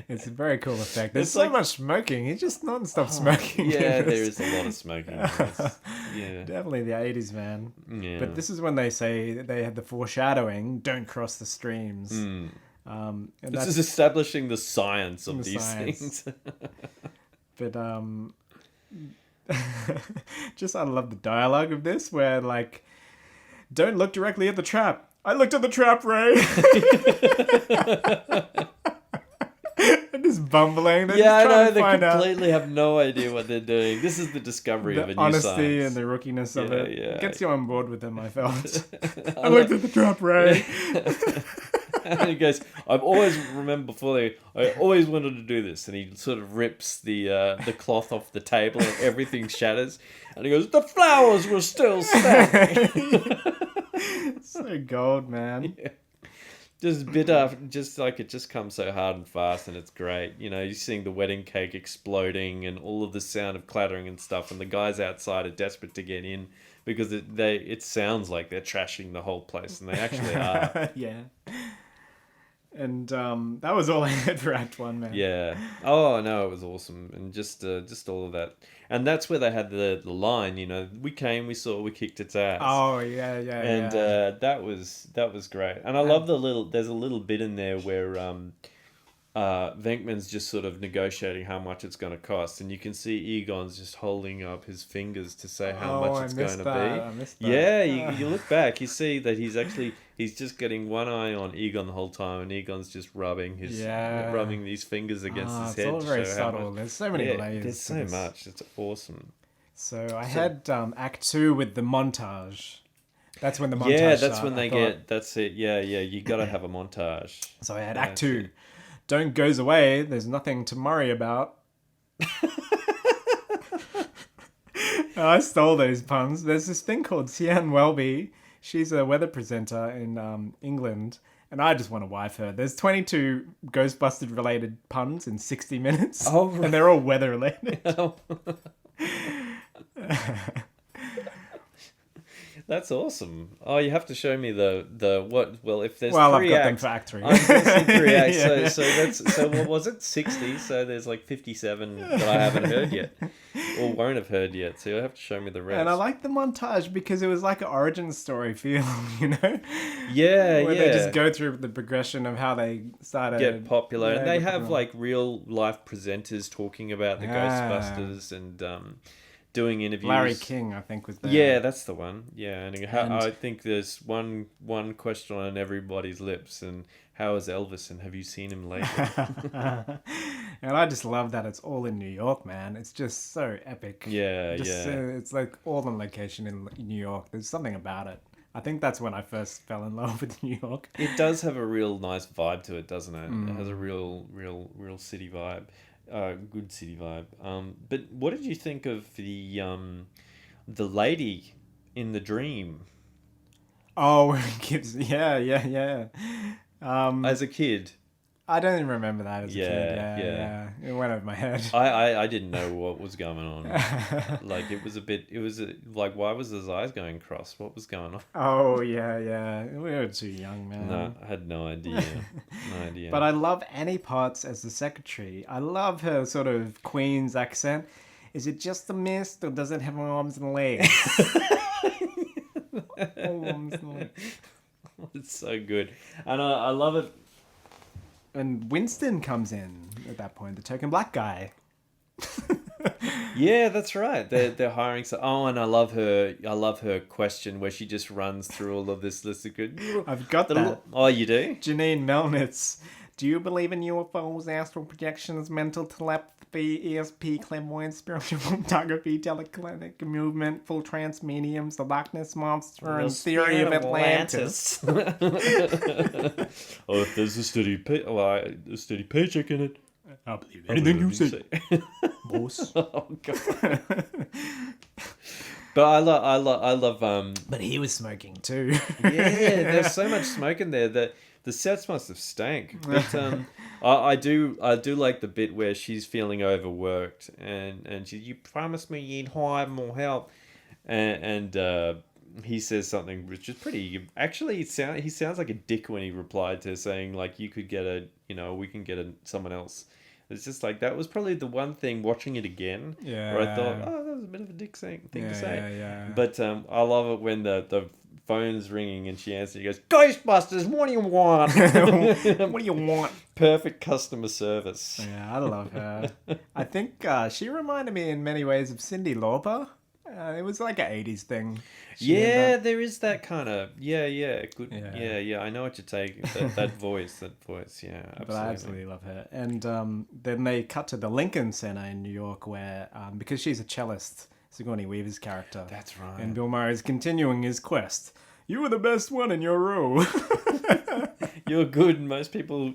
it's a very cool effect. There's It's so like- much smoking. He just non-stop smoking. Yeah, in there this. is a lot of smoking. in this. Yeah. Definitely the 80s, man. Yeah. But this is when they say they had the foreshadowing, don't cross the streams. And This that's, is establishing the science of The these science. things. but just I love the dialogue of this where like, don't look directly at the trap. I looked at the trap, Ray. And just bumbling. They're Yeah, I just trying know. to They find out completely have no idea what they're doing. This is the discovery of a the new honesty science. and the rookiness of Yeah, it. yeah. It gets you on board with them, I felt. I looked at the trap, Ray. And he goes, I always wanted to do this. And he sort of rips the cloth off the table and everything shatters. And he goes, the flowers were still standing. So gold, man. Just bitter, just like it just comes so hard and fast, and it's great. You know, you're seeing the wedding cake exploding and all of the sound of clattering and stuff, and the guys outside are desperate to get in because it sounds like they're trashing the whole place, and they actually are. Yeah. And that was all I had for Act 1, man. Yeah. Oh no, it was awesome, and just all of that, and that's where they had the line. You know, we came, we saw, we kicked its ass. Oh, yeah. And that was great. And I love there's a little bit in there where Venkman's just sort of negotiating how much it's going to cost, and you can see Egon's just holding up his fingers to say how much it's going to be. I missed that. Yeah, you look back, you see that he's just getting one eye on Egon the whole time, and Egon's just rubbing these fingers against his It's head. all to very show how subtle. much- There's so many Yeah, layers. there's to so this. much. It's awesome. So I had Act 2 with the montage. That's when the montage Yeah, that's started, when I they thought. get. That's it. Yeah. You got to have a montage. So I had Yeah, Act 2. Don't goes away. There's nothing to worry about. I stole those puns. There's this thing called Sian Welby. She's a weather presenter in England. And I just want to wife her. There's 22 Ghostbusters related puns in 60 minutes. Oh, right. And they're all weather related. That's awesome. Oh, you have to show me the what? Well, if there's Well, I've three got them acts, for Act 3. I'm guessing 3 acts. Yeah. So what was it? 60. So there's like 57 that I haven't heard yet, or won't have heard yet. So you'll have to show me the rest. And I like the montage because it was like an origin story feel, you know? Yeah, Where yeah. they just go through the progression of how they started. Get popular, Yeah, and they get have popular. like real life presenters talking about the Ghostbusters and doing interviews. Larry King, I think, was there. Yeah, that's the one. Yeah, and And- I think there's one question on everybody's lips, and how is Elvis, and have you seen him lately? And I just love that it's all in New York, man. It's just so epic. Yeah, Just, yeah. It's like all on location in New York. There's something about it. I think that's when I first fell in love with New York. It does have a real nice vibe to it, doesn't it? Mm. It has a real city vibe, good city vibe. But what did you think of the lady in the dream Oh, it gives... Yeah. as a kid? I don't even remember that as a Yeah, kid. yeah. Yeah. It went over my head. I didn't know what was going on. Like like, why was his eyes going cross? What was going on? Oh, yeah. We were too young, man. No, I had no idea. No idea. But I love Annie Potts as the secretary. I love her sort of Queen's accent. Is it just a mist, or does it have arms and legs? Arms and legs. It's so good. And I love it. And Winston comes in at that point, the token black guy. Yeah, that's right. They're hiring. And I love her question where she just runs through all of this list of good. I've got that. Oh, you do? Janine Melnitz. Do you believe in UFOs, astral projections, mental telepathy, ESP, clairvoyance, spiritual photography, telekinetic movement, full trance mediums, the Loch Ness monster, and theory of Atlantis? Oh, if there's a steady paycheck in it, I'll believe anything you say. boss. Oh god. But I love. But he was smoking too. Yeah, there's so much smoke in there that the sets must have stank. But I do like the bit where she's feeling overworked and you promised me you'd hire more help, and he says something which is pretty. Actually, he sounds like a dick when he replied to saying like we can get someone else. It's just like that was probably the one thing watching it again where I thought, oh, that was a bit of a dick thing to say. Yeah. But I love it when the phone's ringing and she answers. He goes, Ghostbusters, what do you want? What do you want? Perfect customer service. Yeah, I love her. I think she reminded me in many ways of Cyndi Lauper. It was like an 80s thing. Yeah, there is that kind of good. Yeah. Yeah. I know what you're taking. That voice, yeah, absolutely. But I absolutely love her. And then they cut to the Lincoln Center in New York, where because she's a cellist, Sigourney Weaver's character. That's right. And Bill Murray's continuing his quest. You were the best one in your row. You're good. Most people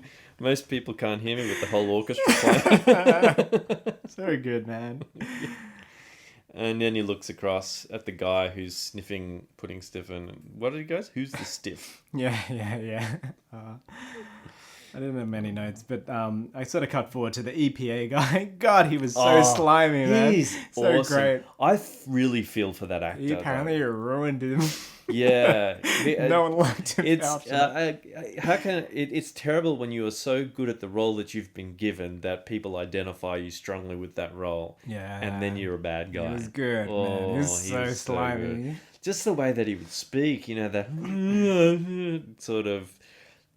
can't hear me with the whole orchestra playing. So good, man. And then he looks across at the guy who's sniffing pudding stiff, and what did he go? Who's the stiff? Yeah. I didn't have many notes, but I sort of cut forward to the EPA guy. God, he was so slimy, man. He's so awesome. great. I really feel for that actor. He apparently ruined him. Yeah. No one liked him. It's terrible when you are so good at the role that you've been given that people identify you strongly with that role. Yeah. And then you're a bad guy. He was good, man. He was so slimy. good. Just the way that he would speak, that sort of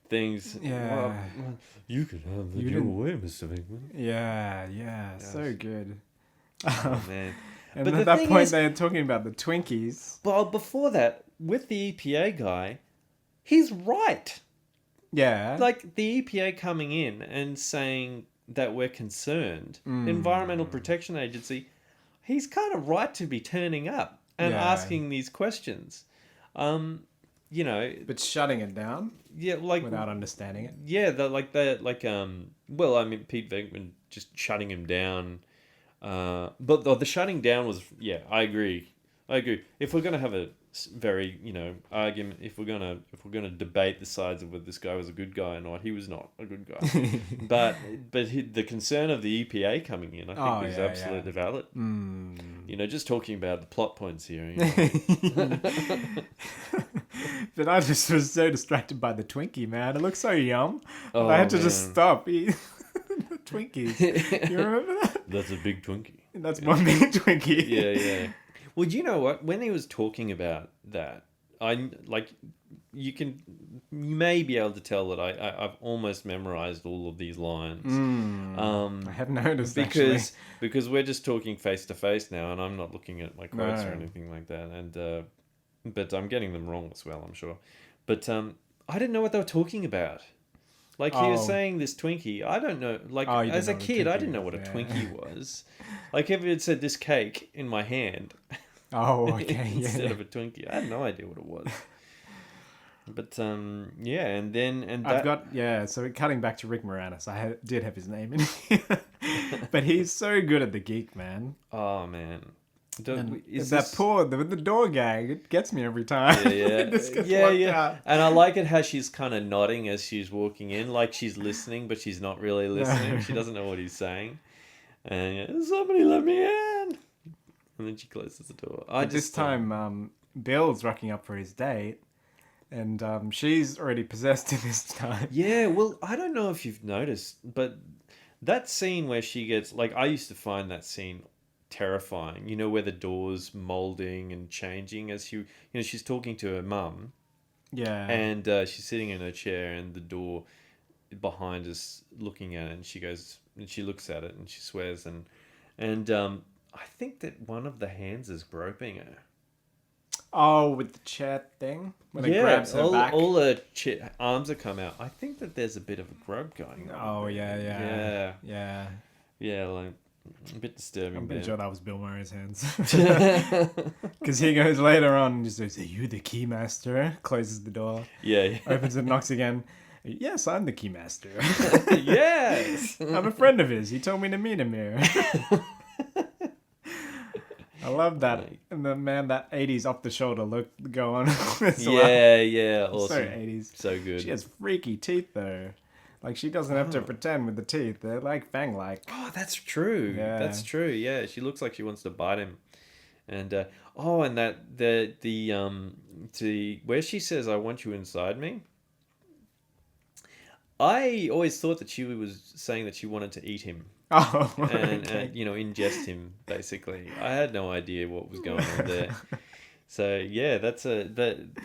things. Yeah. Well, you can have your way, Mr. Venkman. Yeah. So good. oh, man. And But at the that thing point, is- they were talking about the Twinkies. Well, before that, with the EPA guy, he's right. Yeah. Like the EPA coming in and saying that we're concerned, the Environmental Protection Agency, he's kind of right to be turning up and Yeah. asking these questions. But shutting it down Yeah, like without understanding it. yeah, Pete Venkman just shutting him down. But the shutting down was, I agree. If we're gonna have a very argument, if we're gonna debate the sides of whether this guy was a good guy or not, he was not a good guy. but the concern of the EPA coming in, I think, is absolutely valid. Just talking about the plot points here. But I just was so distracted by the Twinkie, man. It looked so yum. Oh, I had to man. just stop eating the Twinkies. You remember that? That's a big Twinkie. That's one big Twinkie. Yeah. Well, you know what? When he was talking about that, you may be able to tell that I've almost memorized all of these lines. I have noticed actually. Because we're just talking face to face now, and I'm not looking at my quotes or No. anything like that. And but I'm getting them wrong as well, I'm sure. But I didn't know what they were talking about. Like he was saying this Twinkie, I don't know. Like You didn't as a know what a kid, I Twinkie didn't know was, what a yeah. Twinkie was. Like if it had said this cake in my hand. Oh, okay. Instead of a Twinkie, I had no idea what it was. But and I've got so cutting back to Rick Moranis, I did have his name in here. But he's so good at the geek, man. oh man, The door gag, it gets me every time. Yeah, This gets left out. And I like it how she's kind of nodding as she's walking in, like she's listening, but she's not really listening. She doesn't know what he's saying. And somebody let me in. And then she closes the door. This time, Bill's rocking up for his date, and she's already possessed in this time. Yeah, well, I don't know if you've noticed, but that scene where she gets, like, I used to find that scene terrifying. You know, where the door's molding and changing as she's talking to her mum, Yeah. and she's sitting in her chair, and the door behind us looking at it, and she looks at it and she swears, and I think that one of the hands is groping her. Oh, with the chair thing? When it grabs her back? All her arms have come out. I think that there's a bit of a grope going on. Oh, yeah. Like a bit disturbing. I'm pretty there. sure that was Bill Murray's hands. Because he goes later on and just says, "Are you the keymaster?" Closes the door. Yeah. Opens it, knocks again. "Yes, I'm the keymaster." Yes. I'm a friend of his. He told me to meet him here. I love that. And the man, that 80s off the shoulder look going on. Yeah, awesome. So 80s. So good. She has freaky teeth though. Like she doesn't have to pretend with the teeth. They're like fang-like. Oh, that's true. Yeah. That's true. Yeah, she looks like she wants to bite him. And and that the where she says, "I want you inside me." I always thought that she was saying that she wanted to eat him. Oh, And okay. ingest him basically. I had no idea what was going on there. So yeah,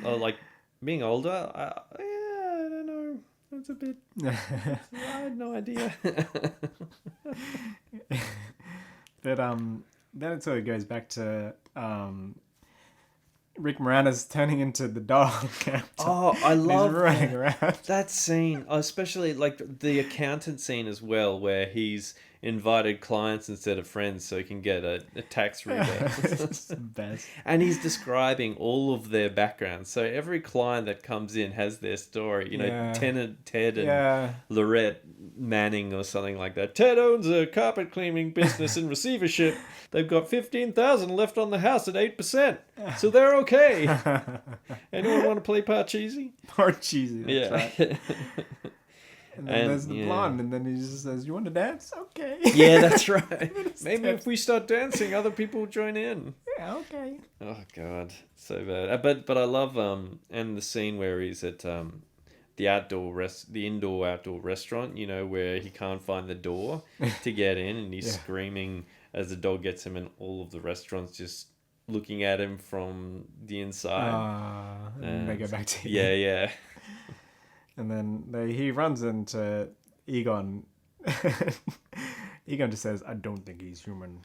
like being older. I don't know. That's a bit. I had no idea. But then it sort of goes back to Rick Moranis turning into the dog character. Oh, I He's love running around. that scene, especially like the accountant scene as well, where he's invited clients instead of friends so he can get a tax rebate. It's the best. And he's describing all of their backgrounds. So every client that comes in has their story. You know, Yeah. Ted and Yeah. Lorette Manning or something like that. Ted owns a carpet cleaning business in receivership. They've got $15,000 left on the house at 8%. So they're okay. Anyone want to play Parcheesi? Poor cheesy. That's Yeah. right. And then And, there's the yeah. blonde, and then he just says, "You want to dance? Okay." Yeah, that's right. Maybe if we start dancing, other people will join in. Yeah, okay. Oh God, so bad. But I love and the scene where he's at the indoor outdoor restaurant. You know, where he can't find the door to get in, and he's Yeah. screaming as the dog gets him, and all of the restaurants just looking at him from the inside. And then they go back to Yeah. And then he runs into Egon. Egon just says, "I don't think he's human."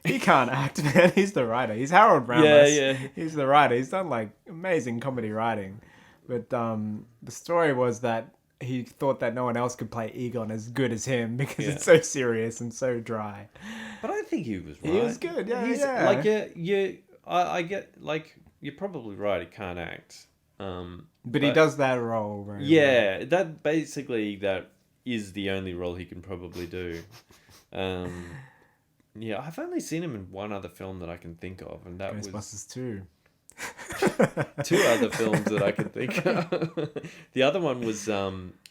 He can't act, man. He's the writer. He's Harold Ramis. Yeah. He's the writer. He's done like amazing comedy writing. But the story was that he thought that no one else could play Egon as good as him because it's so serious and so dry. But I think he was right. He was good, yeah, He's, yeah. Like I get like you're probably right. He can't act. But he does that role very well. Yeah, that is the only role he can probably do. Yeah, I've only seen him in one other film that I can think of, and that was Ghostbusters 2. two other films that I can think of. The other one was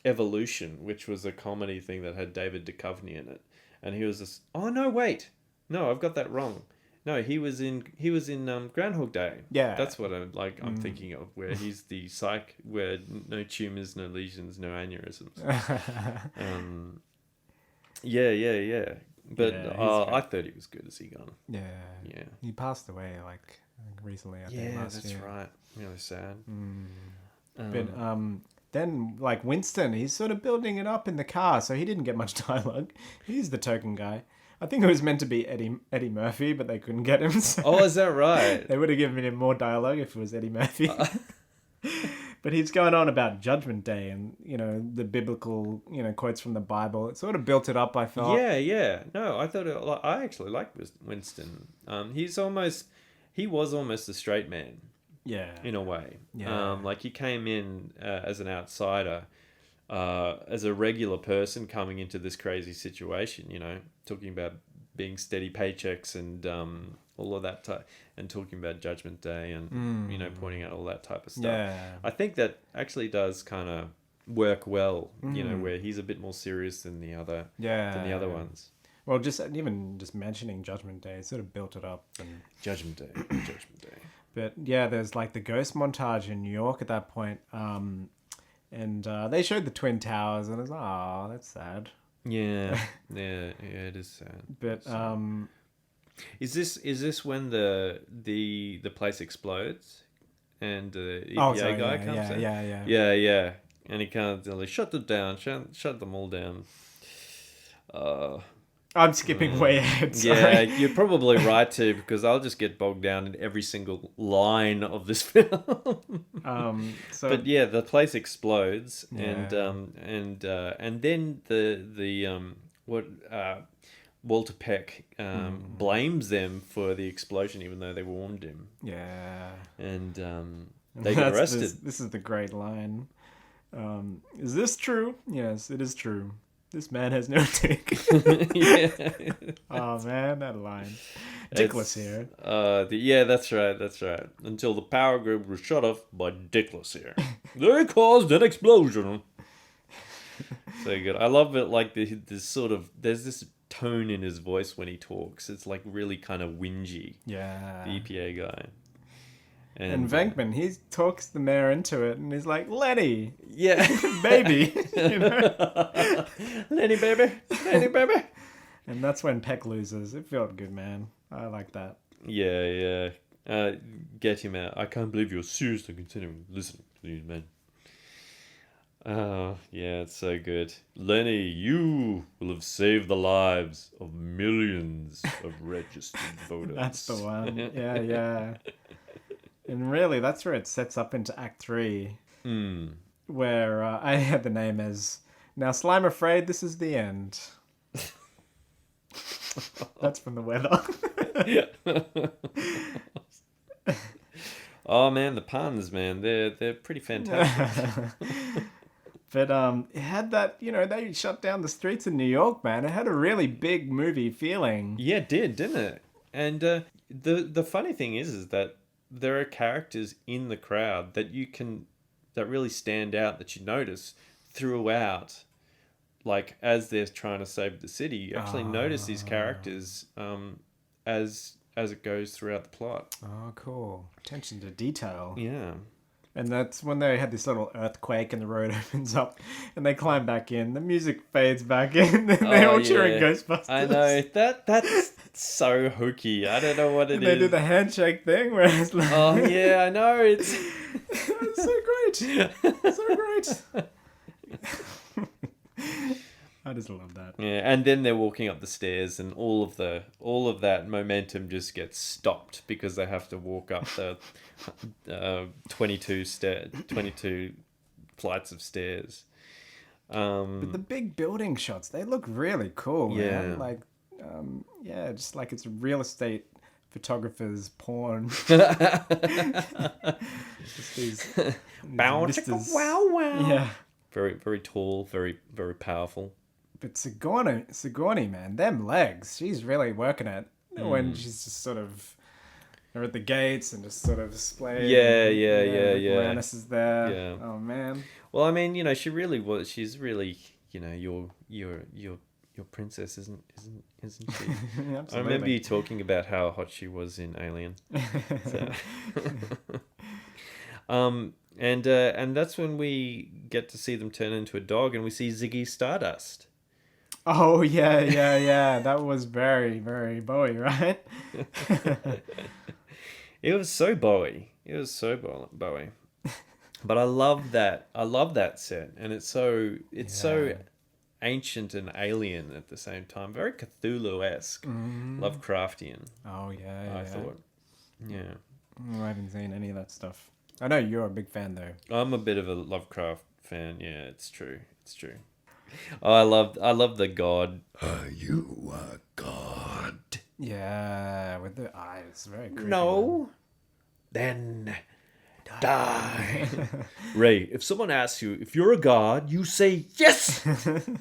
Evolution, which was a comedy thing that had David Duchovny in it, and he was this. Oh no, wait, no, I've got that wrong. No, he was in Groundhog Day. Yeah. That's what I'm thinking of, where he's the psych, where no tumors, no lesions, no aneurysms. Yeah. But Yeah, he's I thought he was good as Egon. Yeah. Yeah. He passed away I think recently. I think Yeah, last that's year. right. Really sad. But then like Winston, he's sort of building it up in the car, so he didn't get much dialogue. He's the token guy. I think it was meant to be Eddie Murphy, but they couldn't get him. So Oh, is that right? they would have given him more dialogue if it was Eddie Murphy. But he's going on about Judgment Day and, the biblical, quotes from the Bible. It sort of built it up, I felt. Yeah. No, I actually like Winston. He was almost a straight man. Yeah. In a way. Yeah. Like he came in as an outsider, as a regular person coming into this crazy situation, talking about being steady paychecks and all of that type, and talking about Judgment Day and, pointing out all that type of stuff. Yeah. I think that actually does kind of work well, where he's a bit more serious than the other ones. Well, just mentioning Judgment Day sort of built it up. And Judgment Day. But yeah, there's like the ghost montage in New York at that point. And they showed the Twin Towers, and I was like, oh, that's sad. Yeah, it is sad. But Is this when the place explodes and the EPA Oh, sorry, guy yeah, comes yeah, in? yeah. Yeah. And he can't like shut it down, shut them all down. I'm skipping way ahead. Sorry. Yeah, you're probably right too, because I'll just get bogged down in every single line of this film. So But yeah, the place explodes, Yeah. and then Walter Peck blames them for the explosion, even though they warned him, yeah. and they get arrested. This is the great line. Is this true? Yes, it is true. This man has no dick. Yeah. Oh man, that line. Dickless here. Yeah, that's right. Until the power grid was shut off by Dickless here. They caused an explosion. So good. I love it. Like this sort of, there's this tone in his voice when he talks. It's like really kind of whingy. Yeah. The EPA guy. And Venkman, he talks the mayor into it, and he's like, Lenny, Yeah. baby. You know? Lenny baby. And that's when Peck loses. It felt good, man. I like that. Yeah. Get him out. I can't believe you're seriously considering listening to these men. Oh, yeah, it's so good. Lenny, you will have saved the lives of millions of registered voters. That's the one. Yeah. And really, that's where it sets up into Act 3, where I had the name as, now Slime Afraid, this is the end. That's from the weather. Oh man, the puns, man, they're pretty fantastic. But it had that, they shut down the streets in New York, man. It had a really big movie feeling. Yeah, it did, didn't it? And the funny thing is that there are characters in the crowd that really stand out, that you notice throughout. Like as they're trying to save the city, you actually notice these characters as it goes throughout the plot. Oh, cool. Attention to detail. Yeah. And that's when they had this little earthquake and the road opens up and they climb back in. The music fades back in and they're all cheering Ghostbusters. I know. That's so hooky. I don't know what it is. They do the handshake thing where it's like... Oh, yeah, I know. It's so great. So great. I just love that. Yeah, and then they're walking up the stairs and all of that momentum just gets stopped because they have to walk up the 22 flights of stairs. But the big building shots, they look really cool, Yeah. man. Like, just like it's real estate photographer's porn. Just these Bow, chicka, vistas. wow, wow. Yeah. Very, very tall, very, very powerful. But Sigourney, man, them legs, she's really working it. When she's just sort of... They're at the gates and just sort of displaying. Yeah. Awareness is there. Yeah. Oh, man. Well, I mean, she really was. She's really, your princess, isn't she? I Absolutely. remember you talking about how hot she was in Alien. So. And that's when we get to see them turn into a dog, and we see Ziggy Stardust. Oh, yeah. That was very, very Bowie, right? It was so Bowie. But I love that. I love that set, and it's so ancient and alien at the same time. Very Cthulhu-esque, Lovecraftian. Oh, yeah. I thought. Yeah. I haven't seen any of that stuff. I know you're a big fan, though. I'm a bit of a Lovecraft fan. Yeah, it's true. Oh, I love the god. Are you a god? Yeah, with the eyes. Very creepy. No. Then die. Ray, if someone asks you if you're a god, you say yes. And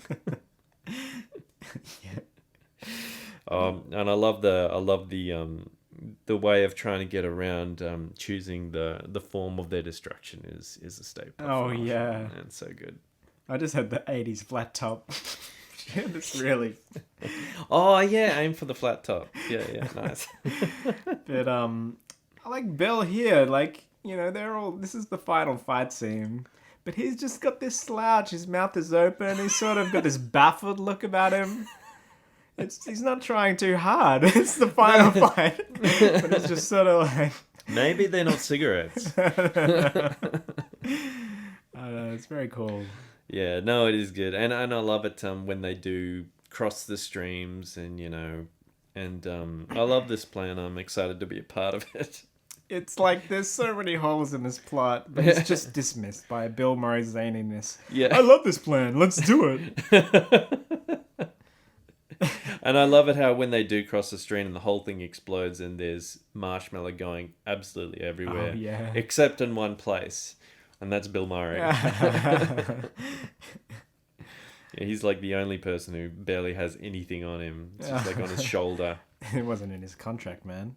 I love the way of trying to get around choosing the form of their destruction is a staple. Oh, yeah. And it's so good. I just had the 80s flat top. This really... Oh, yeah, aim for the flat top. Yeah, nice. But, I like Bill here. Like, they're all... This is the final fight scene. But he's just got this slouch. His mouth is open. He's sort of got this baffled look about him. He's not trying too hard. It's the final fight, but it's just sort of like. Maybe they're not cigarettes. It's very cool. Yeah, no, it is good, and I love it when they do cross the streams, and I love this plan. I'm excited to be a part of it. It's like there's so many holes in this plot, but it's just dismissed by Bill Murray's zaniness. Yeah, I love this plan. Let's do it. And I love it how when they do cross the stream and the whole thing explodes and there's marshmallow going absolutely everywhere, Oh, yeah. except in one place, and that's Bill Murray. Yeah, he's like the only person who barely has anything on him. It's just like on his shoulder. It wasn't in his contract, man.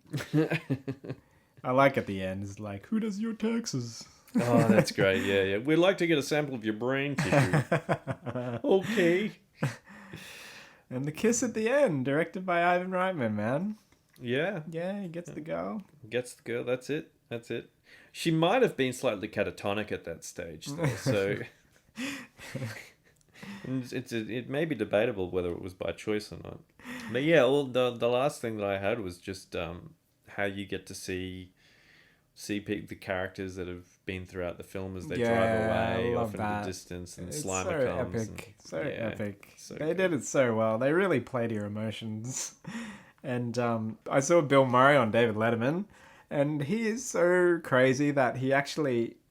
I like at the end, it's like, who does your taxes? Oh, that's great. Yeah. We'd like to get a sample of your brain tissue. Okay. And the kiss at the end, directed by Ivan Reitman, man. Yeah. Yeah, he gets the girl. Gets the girl. That's it. She might have been slightly catatonic at that stage, though, so it may be debatable whether it was by choice or not. But yeah, the last thing that I had was just how you get to see the characters that have been throughout the film as they drive away off into the distance, and it's Slimer so comes. epic. Epic. So they did it so well. They really played your emotions. And I saw Bill Murray on David Letterman, and he is so crazy that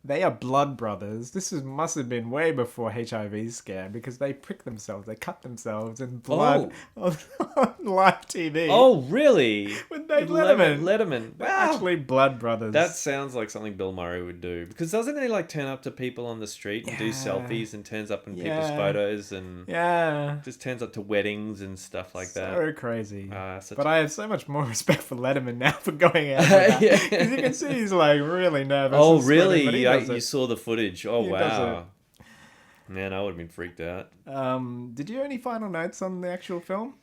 they are blood brothers. This must have been way before HIV scare, because they prick themselves, they cut themselves in blood on live TV. Oh, really? With David Letterman. Letterman. They're Wow. actually blood brothers. That sounds like something Bill Murray would do. Because doesn't he like turn up to people on the street and do selfies and turns up in people's photos and just turns up to weddings and stuff like that? So crazy. But I have so much more respect for Letterman now for going out with that. Because you can see he's like really nervous. Oh, and sweating, really? but he does You it. saw the footage. Oh, He does wow. Man, I would have been freaked out. Did you have any final notes on the actual film?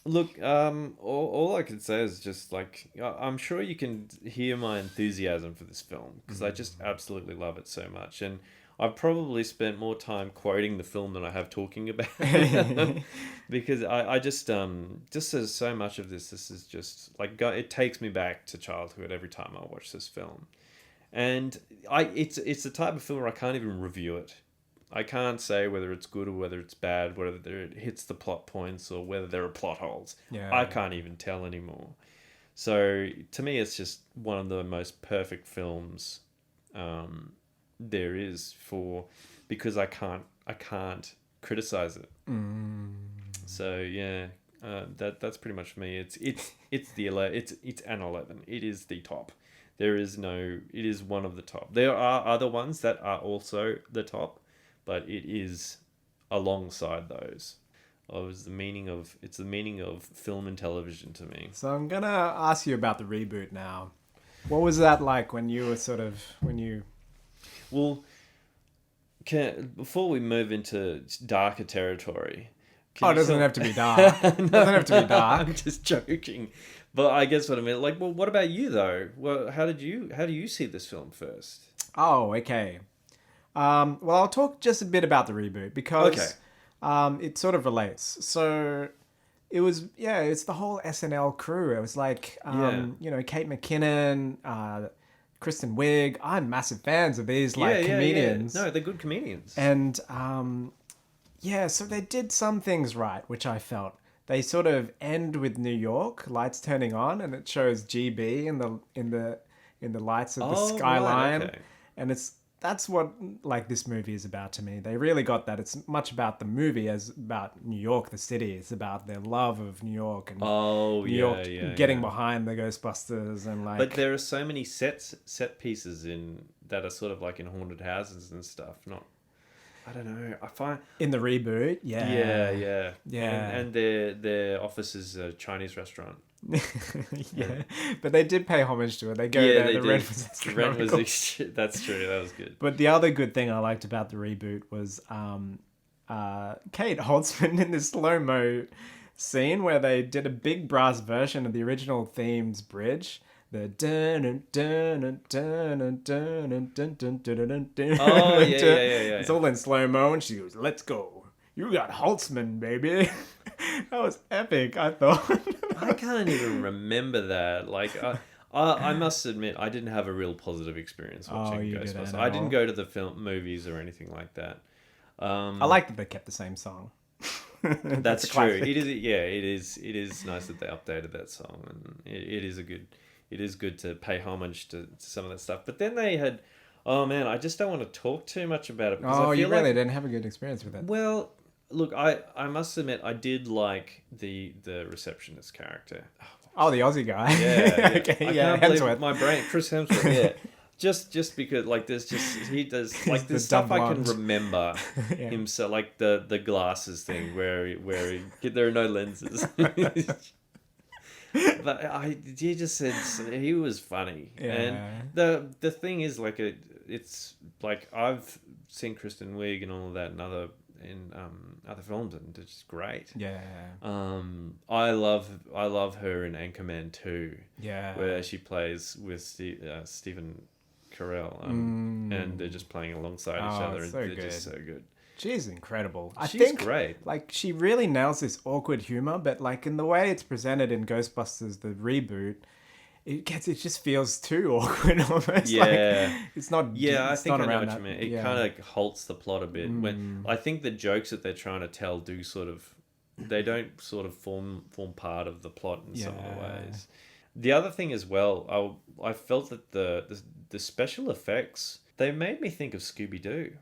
Look, all I can say is just like, I'm sure you can hear my enthusiasm for this film because I just absolutely love it so much. And I've probably spent more time quoting the film than I have talking about it. Because I just there's so much of this. This is just like, it takes me back to childhood every time I watch this film. And it's the type of film where I can't even review it. I can't say whether it's good or whether it's bad, whether it hits the plot points or whether there are plot holes. Yeah. I can't even tell anymore. So to me, it's just one of the most perfect films there is because I can't criticize it. So yeah, that's pretty much me. It's an 11. It is the top. It is one of the top. There are other ones that are also the top, but it is alongside those. It's the meaning of film and television to me. So I'm gonna ask you about the reboot now. What was that like when you were Well, before we move into darker territory. it doesn't have to be dark. It doesn't have to be dark. I'm just joking. But I guess what I mean, like, well, what about you though? Well, how do you see this film first? Oh, okay. Well, I'll talk just a bit about the reboot because it sort of relates. So it's the whole SNL crew. It was like, Kate McKinnon, Kristen Wiig. I'm massive fans of these comedians. Yeah. No, they're good comedians. And so they did some things right, which I felt. They sort of end with New York, lights turning on, and it shows GB in the lights of the skyline. Right, okay. And that's what like this movie is about to me. They really got that. It's much about the movie as about New York, the city. It's about their love of New York and New York getting behind the Ghostbusters and like. But there are so many set pieces that are sort of like in haunted houses and stuff. I don't know. I find in the reboot, yeah. And their office is a Chinese restaurant. But they did pay homage to it. They go there. The rent was that's true. That was good. But the other good thing I liked about the reboot was Kate Holtzman in this slow-mo scene where they did a big brass version of the original theme's bridge. The Oh yeah. It's all in slow-mo and she goes, "Let's go." You got Holtzman, baby. That was epic, I thought. I can't even remember that. Like, I must admit, I didn't have a real positive experience watching you Ghostbusters. didn't I at didn't all? go to the movies or anything like that. I like that they kept the same song. That's a true. classic. It is. Yeah, it is. It is nice that they updated that song, and it is a good. It is good to pay homage to some of that stuff. But then they had. Oh man, I just don't want to talk too much about it because Oh, I you feel really like. didn't have a good experience with it. Well, look, I must admit I did like the receptionist character. Oh, the Aussie guy. Yeah, yeah. Okay, I yeah, can't believe Hemsworth. my brain, Chris Hemsworth. Yeah, just because like there's just he does like the there's stuff dumb I can blonde. remember Yeah. himself, like the glasses thing where there are no lenses. But he just said he was funny, Yeah. and the thing is like it's like I've seen Kristen Wiig and all of that in other films, and it's great. Yeah. I love her in Anchorman 2, Yeah. where she plays with Stephen Carell, and they're just playing alongside each Oh, other, and so they're good. just so good. She's incredible. I She's think, great. like, she really nails this awkward humor, but like in the way it's presented in Ghostbusters, the reboot, it just feels too awkward almost. Yeah. Like, it's not. Yeah, I it's think not I know around what you that- mean. It yeah. kind of halts the plot a bit. When I think the jokes that they're trying to tell do sort of, they don't sort of form part of the plot in some of the Yeah. ways. The other thing as well, I felt that the special effects, they made me think of Scooby-Doo.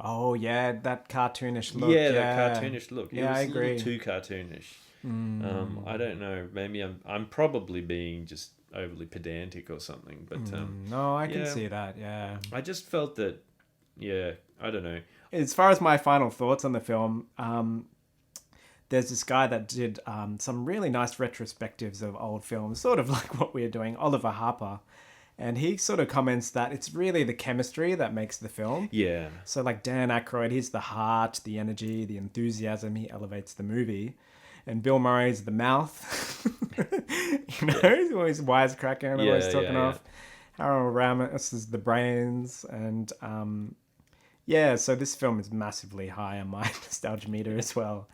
Oh yeah, that cartoonish look. Yeah, that cartoonish look. Yeah, it was I a little agree. too cartoonish. I don't know. Maybe I'm probably being just overly pedantic or something. But No, I can yeah. see that. Yeah. I just felt that. Yeah, I don't know. As far as my final thoughts on the film, there's this guy that did some really nice retrospectives of old films, sort of like what we're doing, Oliver Harper. And he sort of comments that it's really the chemistry that makes the film. Yeah. So like Dan Aykroyd, he's the heart, the energy, the enthusiasm. He elevates the movie. And Bill Murray's the mouth. He's always wisecracking and always talking off. Harold Ramis is the brains. And so this film is massively high on my nostalgia meter as well.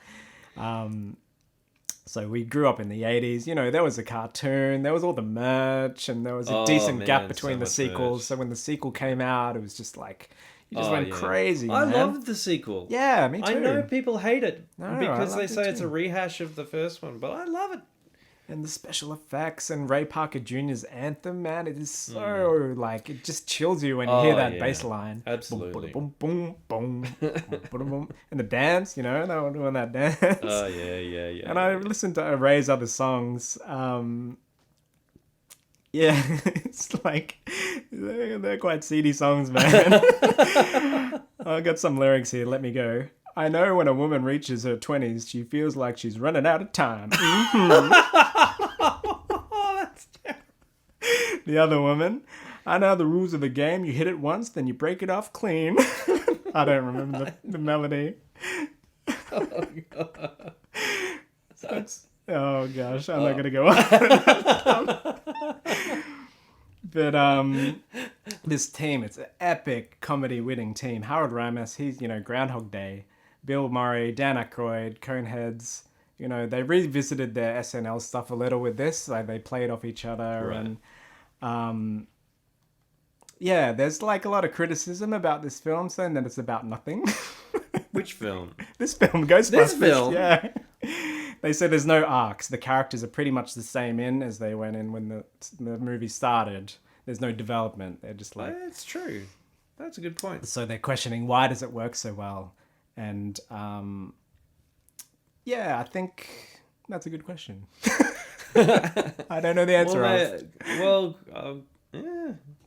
So we grew up in the 80s. There was a cartoon, there was all the merch, and there was a decent gap man, between so the much sequels. merch. So when the sequel came out, it was just like, you just went crazy, I man. loved the sequel. Yeah, me too. I know people hate it No, because I they loved say it it's a too. rehash of the first one, but I love it. And the special effects and Ray Parker Jr.'s anthem, man, it is so, like, it just chills you when you hear that bass line. Absolutely. Boom, boom, boom, boom, boom, boom. And the dance, they were doing that dance. Oh, yeah. And I listened to Ray's other songs. It's like, they're quite seedy songs, man. I got some lyrics here, let me go. I know when a woman reaches her 20s, she feels like she's running out of time. The other woman, I know the rules of the game. You hit it once, then you break it off clean. I don't remember the melody. Oh gosh, I'm not gonna go on. But this team, it's an epic comedy-winning team. Harold Ramis, he's Groundhog Day. Bill Murray, Dan Aykroyd, Coneheads. They revisited their SNL stuff a little with this. Like they played off each other, Right. and there's like a lot of criticism about this film, saying that it's about nothing. Which film? This film, Ghostbusters. This film? Yeah. They said there's no arcs. The characters are pretty much the same as they went in when the movie started. There's no development. They're just like... That's true. That's a good point. So they're questioning, why does it work so well? And, I think that's a good question. I don't know the answer.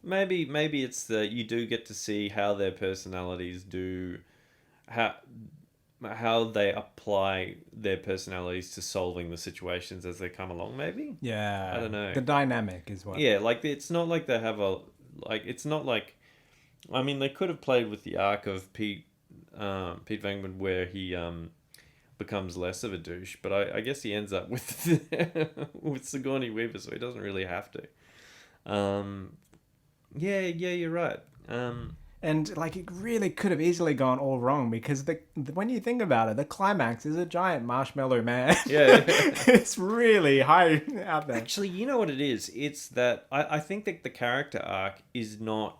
Maybe it's that you do get to see how their personalities do... How they apply their personalities to solving the situations as they come along, maybe? Yeah. I don't know. The dynamic is what... Yeah, like, it's not like they have it's not like... I mean, they could have played with the arc of Pete Venkman where he becomes less of a douche, but I guess he ends up with with Sigourney Weaver, so he doesn't really have to. You're right. And like it really could have easily gone all wrong because when you think about it, the climax is a giant marshmallow man. Yeah. It's really high out there. Actually, you know what it is? It's that I think that the character arc is not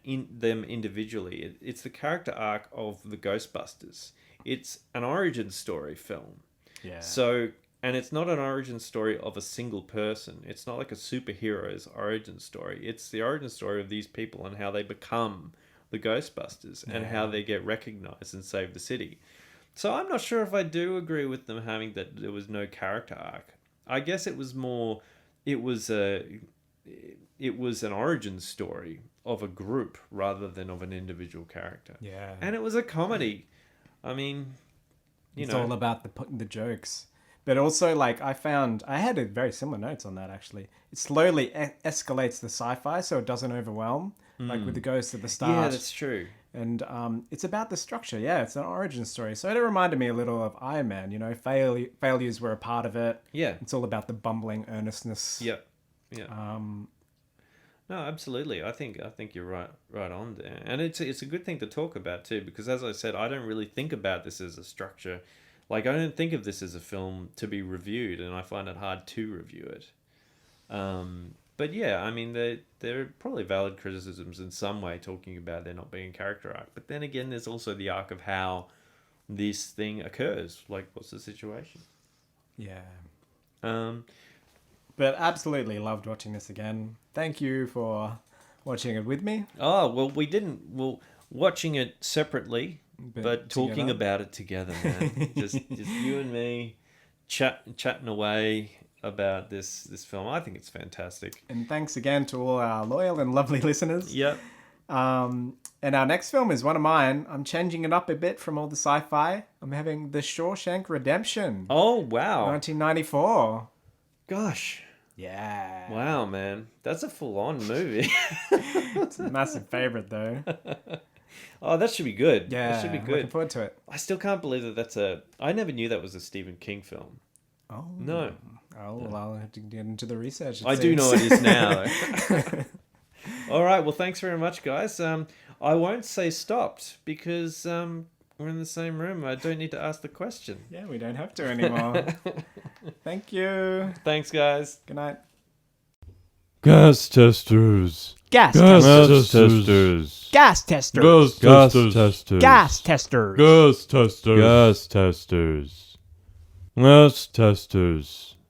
in them individually. It's the character arc of the Ghostbusters. It's an origin story film. Yeah. So, and it's not an origin story of a single person. It's not like a superhero's origin story. It's the origin story of these people and how they become the Ghostbusters and how they get recognized and save the city. So I'm not sure if I do agree with them having that there was no character arc. I guess it was more, it was an origin story of a group rather than of an individual character. Yeah. And it was a comedy. I mean, It's all about the jokes. But also, like, I had a very similar notes on that, actually. It slowly escalates the sci-fi so it doesn't overwhelm, like with the ghost at the start. Yeah, that's true. And it's about the structure. Yeah, it's an origin story. So it reminded me a little of Iron Man. You know, failures were a part of it. Yeah. It's all about the bumbling earnestness. Yeah. Yeah. No, absolutely. I think you're right on there, and it's a good thing to talk about too, because as I said, I don't really think about this as a structure. Like, I don't think of this as a film to be reviewed, and I find it hard to review it. But yeah, I mean, there are probably valid criticisms in some way talking about there not being a character arc. But then again, there's also the arc of how this thing occurs. Like, what's the situation? Yeah. But absolutely loved watching this again. Thank you for watching it with me. Oh, well, we didn't. Well, watching it separately, but talking about it together, man. just you and me chatting away about this film. I think it's fantastic. And thanks again to all our loyal and lovely listeners. Yep. And our next film is one of mine. I'm changing it up a bit from all the sci-fi. I'm having The Shawshank Redemption. Oh, wow. 1994. Gosh. Yeah. Wow, man. That's a full-on movie. It's a massive favorite, though. Oh, that should be good. Yeah. That should be Looking good. forward to it. I still can't believe that I never knew that was a Stephen King film. Oh. No. Oh, well, I'll have to get into the research. I do know it is now. All right. Well, thanks very much, guys. I won't say stopped because we're in the same room. I don't need to ask the question. Yeah, we don't have to anymore. Thank you. Thanks, guys. Good night. Gas testers. Gas Gas testers. testers. Gas testers. Gas testers. Gas testers. Gas testers. Gas testers. Gas testers.